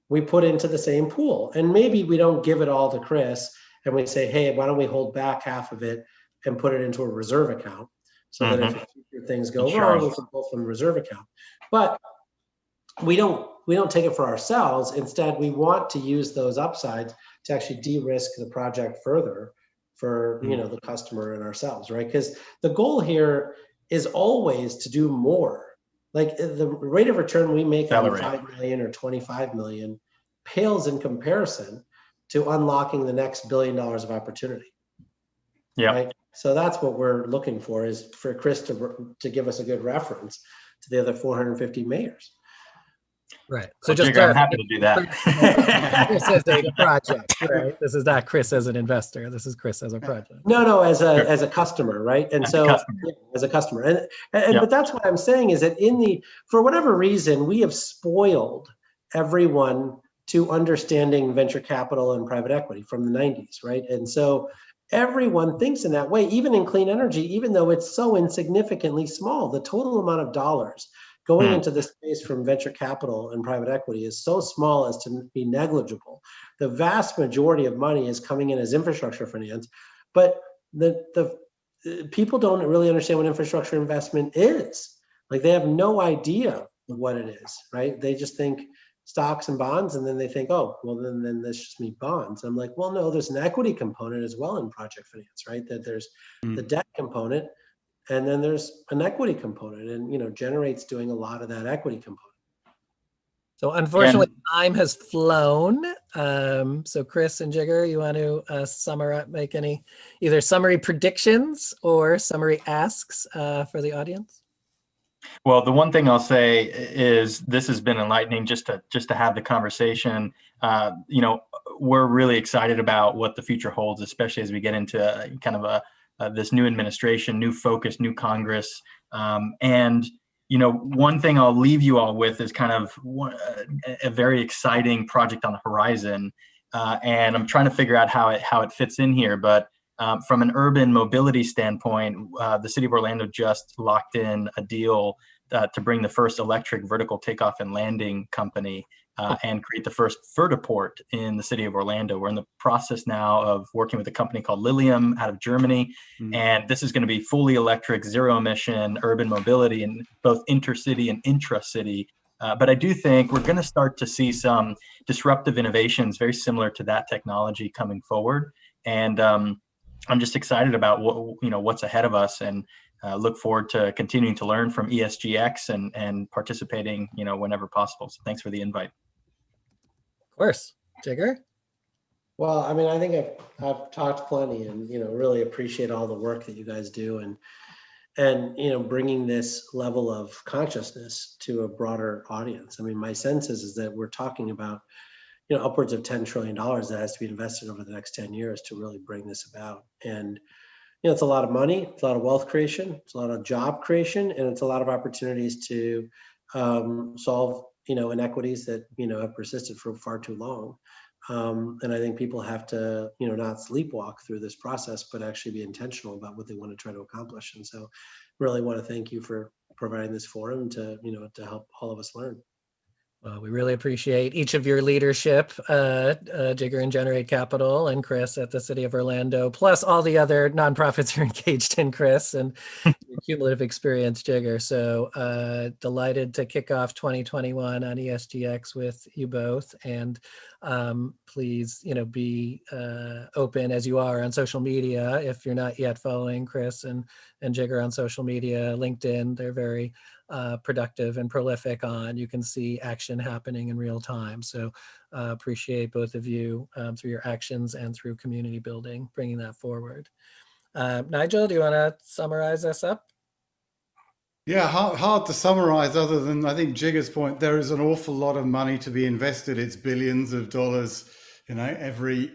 we put into the same pool. And maybe we don't give it all to Chris and we say, hey, why don't we hold back half of it and put it into a reserve account so that if future things go wrong, we can pull from the reserve account. But we don't take it for ourselves. Instead, we want to use those upsides to actually de-risk the project further for the customer and ourselves, right? Because the goal here is always to do more. Like, the rate of return we make on 5 million or 25 million pales in comparison to unlocking the next $1 billion of opportunity. Yeah. Right? So that's what we're looking for, is for Chris to give us a good reference to the other 450 mayors. Right. So just I'm happy to do that. Chris as a project, right? This is not Chris as an investor. This is Chris as a project. No, as a customer, right? And as a customer, and but that's what I'm saying is that for whatever reason, we have spoiled everyone to understanding venture capital and private equity from the 90s, right? And so everyone thinks in that way, even in clean energy, even though it's so insignificantly small. The total amount of dollars going into this space from venture capital and private equity is so small as to be negligible. The vast majority of money is coming in as infrastructure finance, but the people don't really understand what infrastructure investment is. Like, they have no idea what it is, right? They just think stocks and bonds, and then they think, oh, well, then this just means bonds. I'm like, well, no, there's an equity component as well in project finance, right? That there's the debt component, and then there's an equity component, and Generate's doing a lot of that equity component. So unfortunately, time has flown. So Chris and Jigger, you want to summarize, make any either summary predictions or summary asks for the audience? Well, the one thing I'll say is this has been enlightening just to have the conversation. We're really excited about what the future holds, especially as we get into kind of this new administration, new focus, new Congress. And one thing I'll leave you all with is kind of a very exciting project on the horizon. And I'm trying to figure out how it fits in here. But from an urban mobility standpoint, the city of Orlando just locked in a deal to bring the first electric vertical takeoff and landing company and create the first vertiport in the city of Orlando. We're in the process now of working with a company called Lilium out of Germany. And this is going to be fully electric, zero emission urban mobility in both intercity and intra-city. But I do think we're going to start to see some disruptive innovations very similar to that technology coming forward. And I'm just excited about what's ahead of us, and look forward to continuing to learn from ESGX and participating, whenever possible. So thanks for the invite. Of course. Jigger? Well, I mean, I think I've talked plenty, and really appreciate all the work that you guys do, and bringing this level of consciousness to a broader audience. I mean, my sense is that we're talking about upwards of $10 trillion that has to be invested over the next 10 years to really bring this about. And it's a lot of money, it's a lot of wealth creation, it's a lot of job creation, and it's a lot of opportunities to solve inequities that, have persisted for far too long. And I think people have to, not sleepwalk through this process, but actually be intentional about what they want to try to accomplish. And so really want to thank you for providing this forum to, to help all of us learn. Well, we really appreciate each of your leadership, Jigger and Generate Capital and Chris at the City of Orlando, plus all the other nonprofits you're engaged in, Chris, and your cumulative experience, Jigger. So delighted to kick off 2021 on ESGX with you both. And please, be open as you are on social media. If you're not yet following Chris and Jigger on social media, LinkedIn, they're very productive and prolific on. You can see action happening in real time. So appreciate both of you through your actions and through community building, bringing that forward. Nigel, do you want to summarize us up? Yeah, hard to summarize other than I think Jigger's point. There is an awful lot of money to be invested. It's billions of dollars, every,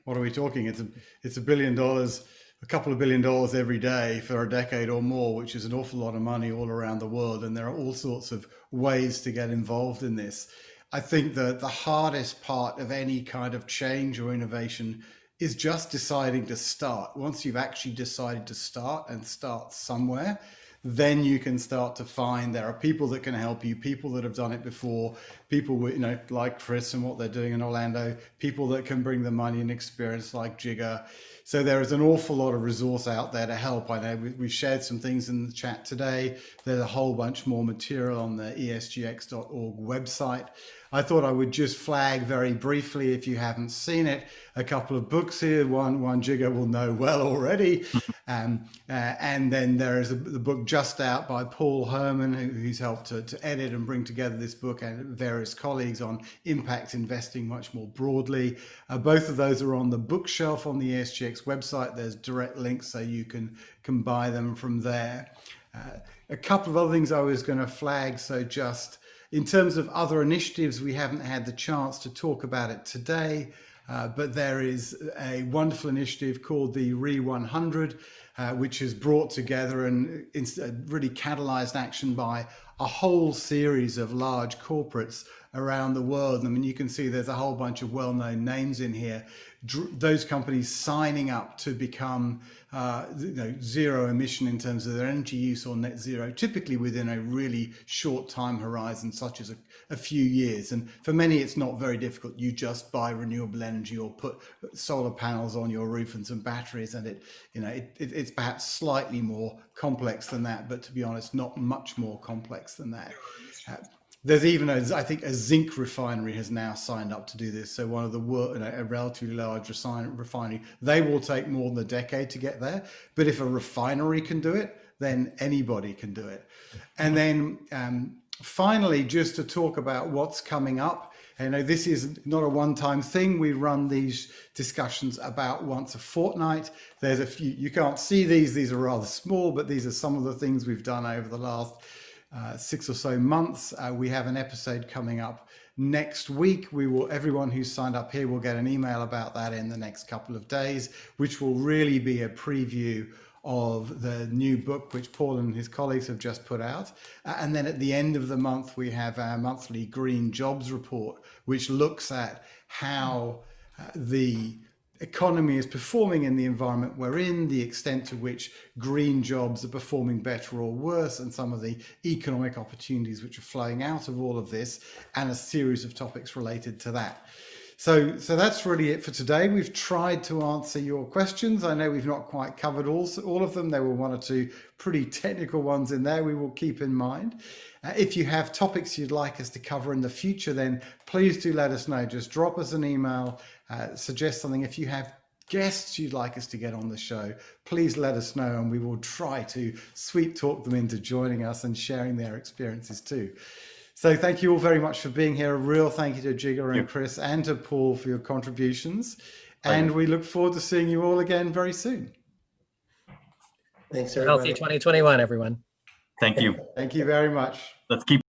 what are we talking? It's $1 billion, a couple of $1 billion every day for a decade or more, which is an awful lot of money all around the world. And there are all sorts of ways to get involved in this. I think that the hardest part of any kind of change or innovation is just deciding to start. Once you've actually decided to start and start somewhere, then you can start to find there are people that can help you, people that have done it before, people with, like Chris and what they're doing in Orlando, people that can bring the money and experience like Jigger. So there is an awful lot of resource out there to help. I know we shared some things in the chat today. There's a whole bunch more material on the esgx.org website. I thought I would just flag very briefly, if you haven't seen it, a couple of books here. One Jigger will know well already. And then there is the book just out by Paul Herman, who's helped to edit and bring together this book, and various colleagues on impact investing much more broadly. Both of those are on the bookshelf on the ESGX website. There's direct links so you can buy them from there. A couple of other things I was going to flag. So just in terms of other initiatives, we haven't had the chance to talk about it today, but there is a wonderful initiative called the RE100, which has brought together and really catalyzed action by a whole series of large corporates around the world. I mean, you can see there's a whole bunch of well-known names in here. Those companies signing up to become zero emission in terms of their energy use or net zero, typically within a really short time horizon, such as a few years. And for many, it's not very difficult. You just buy renewable energy or put solar panels on your roof and some batteries, and it's perhaps slightly more complex than that, but to be honest, not much more complex than that. There's even, I think, a zinc refinery has now signed up to do this. So one of the world, a relatively large refinery, they will take more than a decade to get there. But if a refinery can do it, then anybody can do it. And then finally, just to talk about what's coming up. This is not a one-time thing. We run these discussions about once a fortnight. There's a few, you can't see these are rather small, but these are some of the things we've done over the last 6 or so months. We have an episode coming up next week. Everyone who's signed up here will get an email about that in the next couple of days, which will really be a preview of the new book which Paul and his colleagues have just put out. And then at the end of the month, we have our monthly Green Jobs Report, which looks at how the economy is performing in the environment we're in, the extent to which green jobs are performing better or worse, and some of the economic opportunities which are flowing out of all of this, and a series of topics related to that. So that's really it for today. We've tried to answer your questions. I know we've not quite covered all of them. There were one or two pretty technical ones in there we will keep in mind. If you have topics you'd like us to cover in the future, then please do let us know. Just drop us an email, suggest something. If you have guests you'd like us to get on the show, please let us know, and we will try to sweet talk them into joining us and sharing their experiences too. So thank you all very much for being here. A real thank you to Jigger and Chris and to Paul for your contributions. And we look forward to seeing you all again very soon. Thanks, everybody. Healthy 2021, everyone. Thank you. Thank you very much. Let's keep